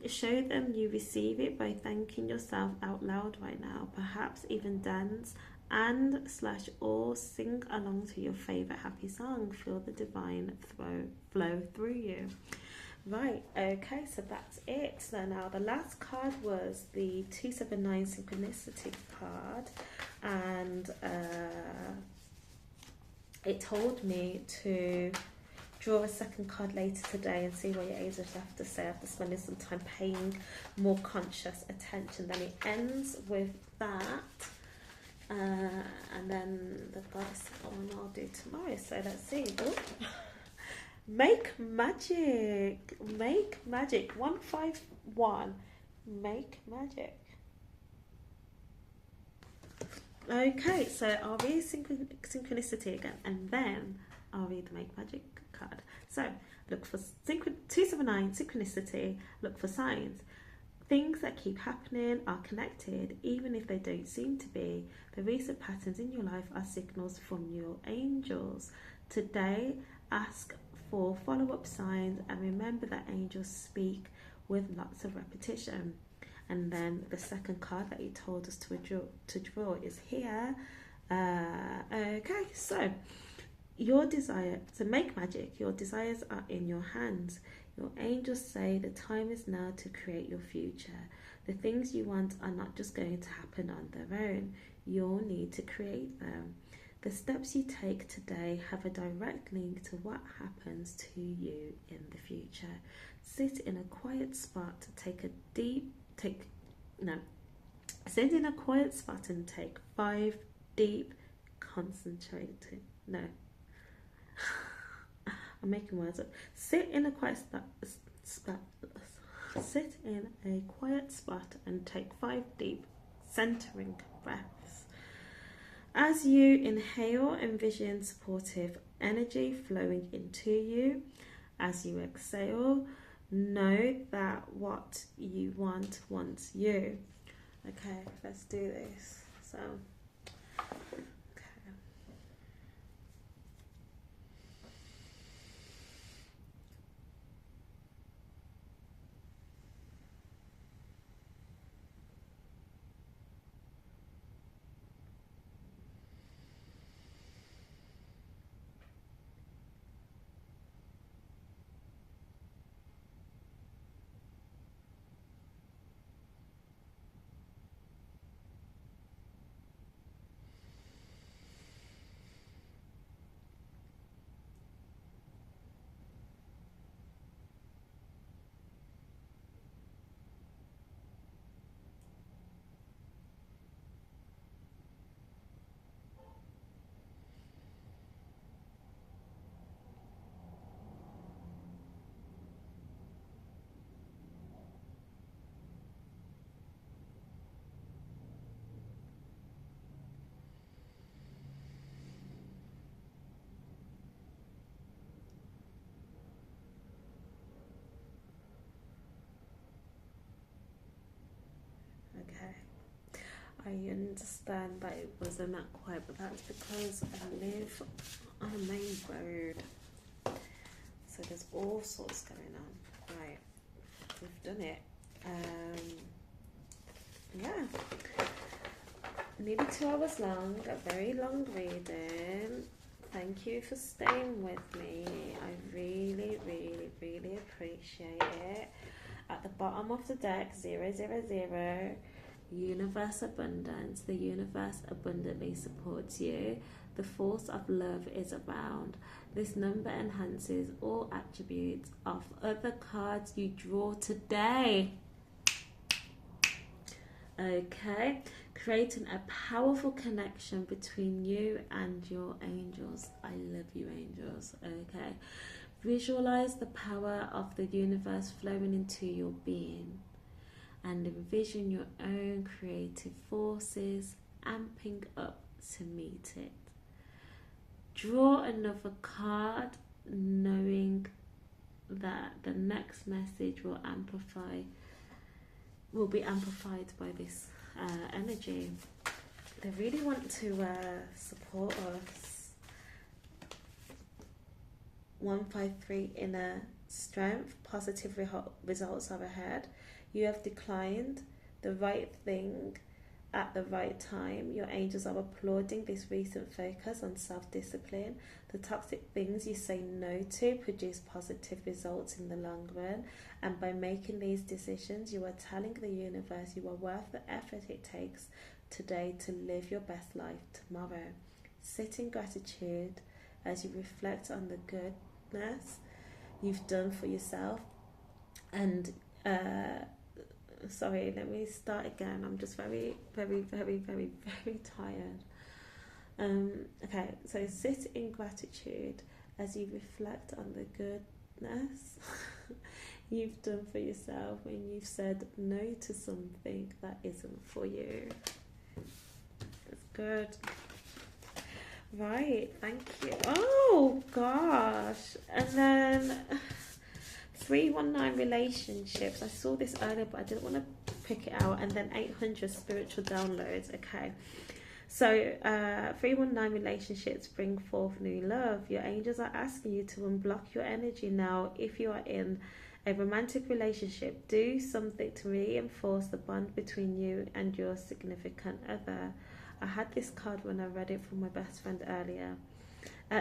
Show them you receive it by thanking yourself out loud right now. Perhaps even dance and / or sing along to your favorite happy song. Feel the divine flow through you. Right, okay, so that's it. So now the last card was the 279 Synchronicity card, and it told me to draw a second card later today and see what your angels have to say after spending some time paying more conscious attention. Then it ends with that, and then the goddess one I'll do tomorrow. So let's see. Ooh. Make magic. 151. Make magic. Okay, so I'll read synchronicity again, and then I'll read the make magic card. So look for 279 synchronicity. Look for signs. Things that keep happening are connected, even if they don't seem to be. The recent patterns in your life are signals from your angels. Today, ask for follow-up signs and remember that angels speak with lots of repetition. And then the second card that he told us to draw is here. Okay, so your desire to make magic, your desires are in your hands. Your angels say the time is now to create your future. The things you want are not just going to happen on their own. You'll need to create them. The steps you take today have a direct link to what happens to you in the future. Sit in a quiet spot sit in a quiet spot and take 5 deep, concentrated. No. I'm making words up. Sit in a quiet spot and take 5 deep, centering breaths. As you inhale, envision supportive energy flowing into you. As you exhale, know that what you want wants you. Okay, let's do this. So, okay. Okay, I understand that it wasn't that quiet, but that's because I live on a main road, so there's all sorts going on. Right, we've done it. Yeah. nearly 2 hours long, a very long reading. Thank you for staying with me. I really, really, really appreciate it. At the bottom of the deck, 000, universe abundance. The universe abundantly supports you. The force of love is around. This number enhances all attributes of other cards you draw today. Okay, creating a powerful connection between you and your angels. I love you, angels. Okay, visualize the power of the universe flowing into your being and envision your own creative forces amping up to meet it. Draw another card, knowing that the next message will be amplified by this energy. They really want to support us. 153, inner strength. Positive results are ahead. You have declined the right thing at the right time. Your angels are applauding this recent focus on self-discipline. The toxic things you say no to produce positive results in the long run, and by making these decisions you are telling the universe you are worth the effort it takes today to live your best life tomorrow. Sit in gratitude as you reflect on the goodness you've done for yourself. And sorry, let me start again. I'm just very, very, very, very, very tired. Okay, so sit in gratitude as you reflect on the goodness you've done for yourself when you've said no to something that isn't for you. That's good. Right, thank you. Oh gosh. And then 319 relationships. I saw this earlier, but I didn't want to pick it out. And then 800 spiritual downloads. Okay. So 319 relationships bring forth new love. Your angels are asking you to unblock your energy now. If you are in a romantic relationship, do something to reinforce the bond between you and your significant other. I had this card when I read it from my best friend earlier.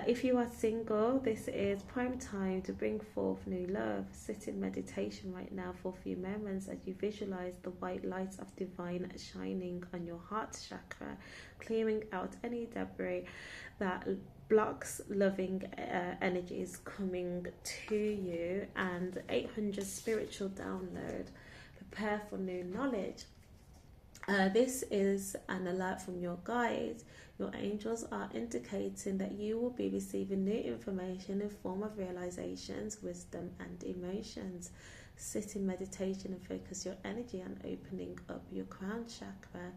If you are single, this is prime time to bring forth new love. Sit in meditation right now for a few moments as you visualize the white light of divine shining on your heart chakra, clearing out any debris that blocks loving energies coming to you. And 800 spiritual download. Prepare for new knowledge. This is an alert from your guides. Your angels are indicating that you will be receiving new information in form of realizations, wisdom and emotions. Sit in meditation and focus your energy on opening up your crown chakra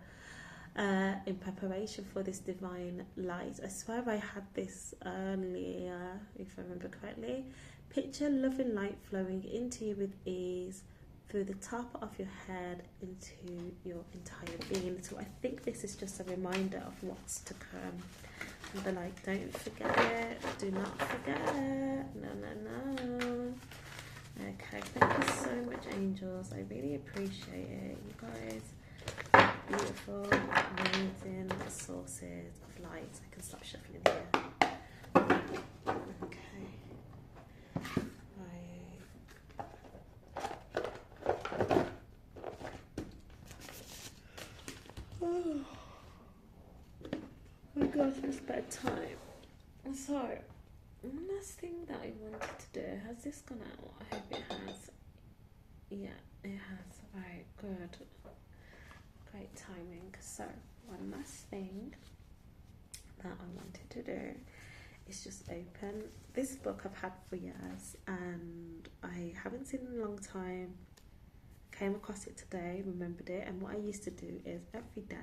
in preparation for this divine light. I swear I had this earlier, if I remember correctly. Picture loving light flowing into you with ease through the top of your head into your entire being. So I think this is just a reminder of what's to come. And they're like, don't forget it, do not forget it, no. Okay, thank you so much, angels. I really appreciate it. You guys are beautiful, amazing sources of light. I can stop shuffling here. Okay. Oh gosh, it's bedtime. So, one last thing that I wanted to do. Has this gone out? I hope it has. Yeah, it has. Right, good. Great timing. So, one last thing that I wanted to do is just open this book I've had for years and I haven't seen it in a long time. Came across it today, remembered it, and what I used to do is every day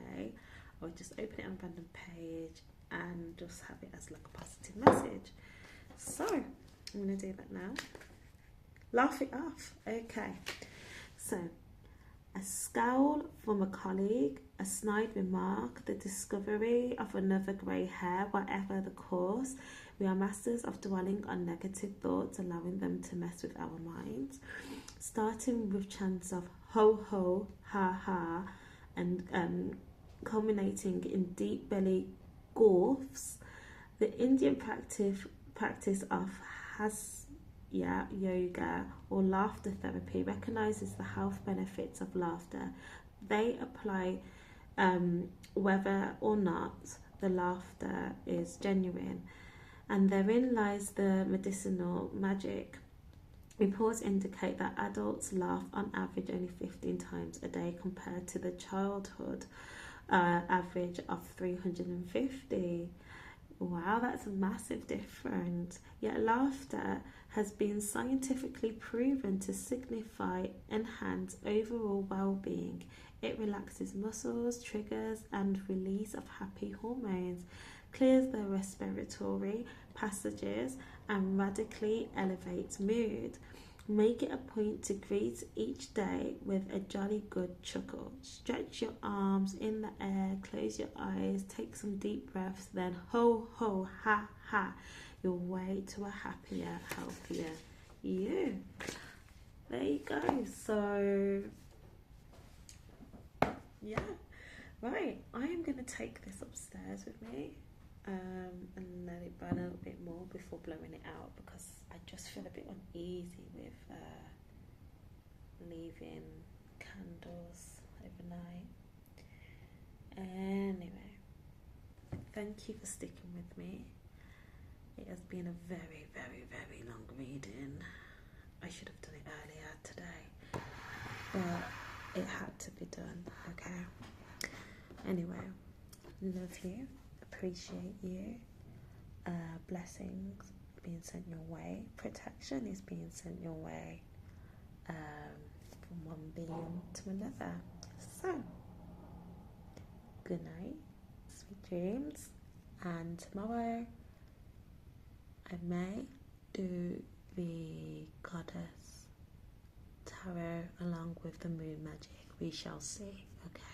I would just open it on a random page and just have it as like a positive message. So I'm going to do that now. Laugh it off. Okay. So, a scowl from a colleague, a snide remark, the discovery of another grey hair, whatever the cause. We are masters of dwelling on negative thoughts, allowing them to mess with our minds. Starting with chants of ho ho, ha ha, and culminating in deep belly gorfs. The Indian practice of Hasya yoga or laughter therapy recognizes the health benefits of laughter. They apply whether or not the laughter is genuine, and therein lies the medicinal magic. Reports indicate that adults laugh on average only 15 times a day compared to the childhood average of 350. Wow, that's a massive difference. Yet laughter has been scientifically proven to signify enhance overall well-being. It relaxes muscles, triggers and release of happy hormones, clears the respiratory passages and radically elevates mood. Make it a point to greet each day with a jolly good chuckle. Stretch your arms in the air, close your eyes, take some deep breaths, then ho ho ha ha your way to a happier, healthier you. There you go. So yeah, right. I am going to take this upstairs with me and let it burn a little bit more before blowing it out, because I just feel a bit uneasy with leaving candles overnight. Anyway, thank you for sticking with me. It has been a very, very, very long reading. I should have done it earlier today, but it had to be done, okay? Anyway, love you, appreciate you. Blessings being sent your way, protection is being sent your way, from one being to another. So, good night, sweet dreams, and tomorrow I may do the Goddess Tarot along with the Moon Magic. We shall see, okay?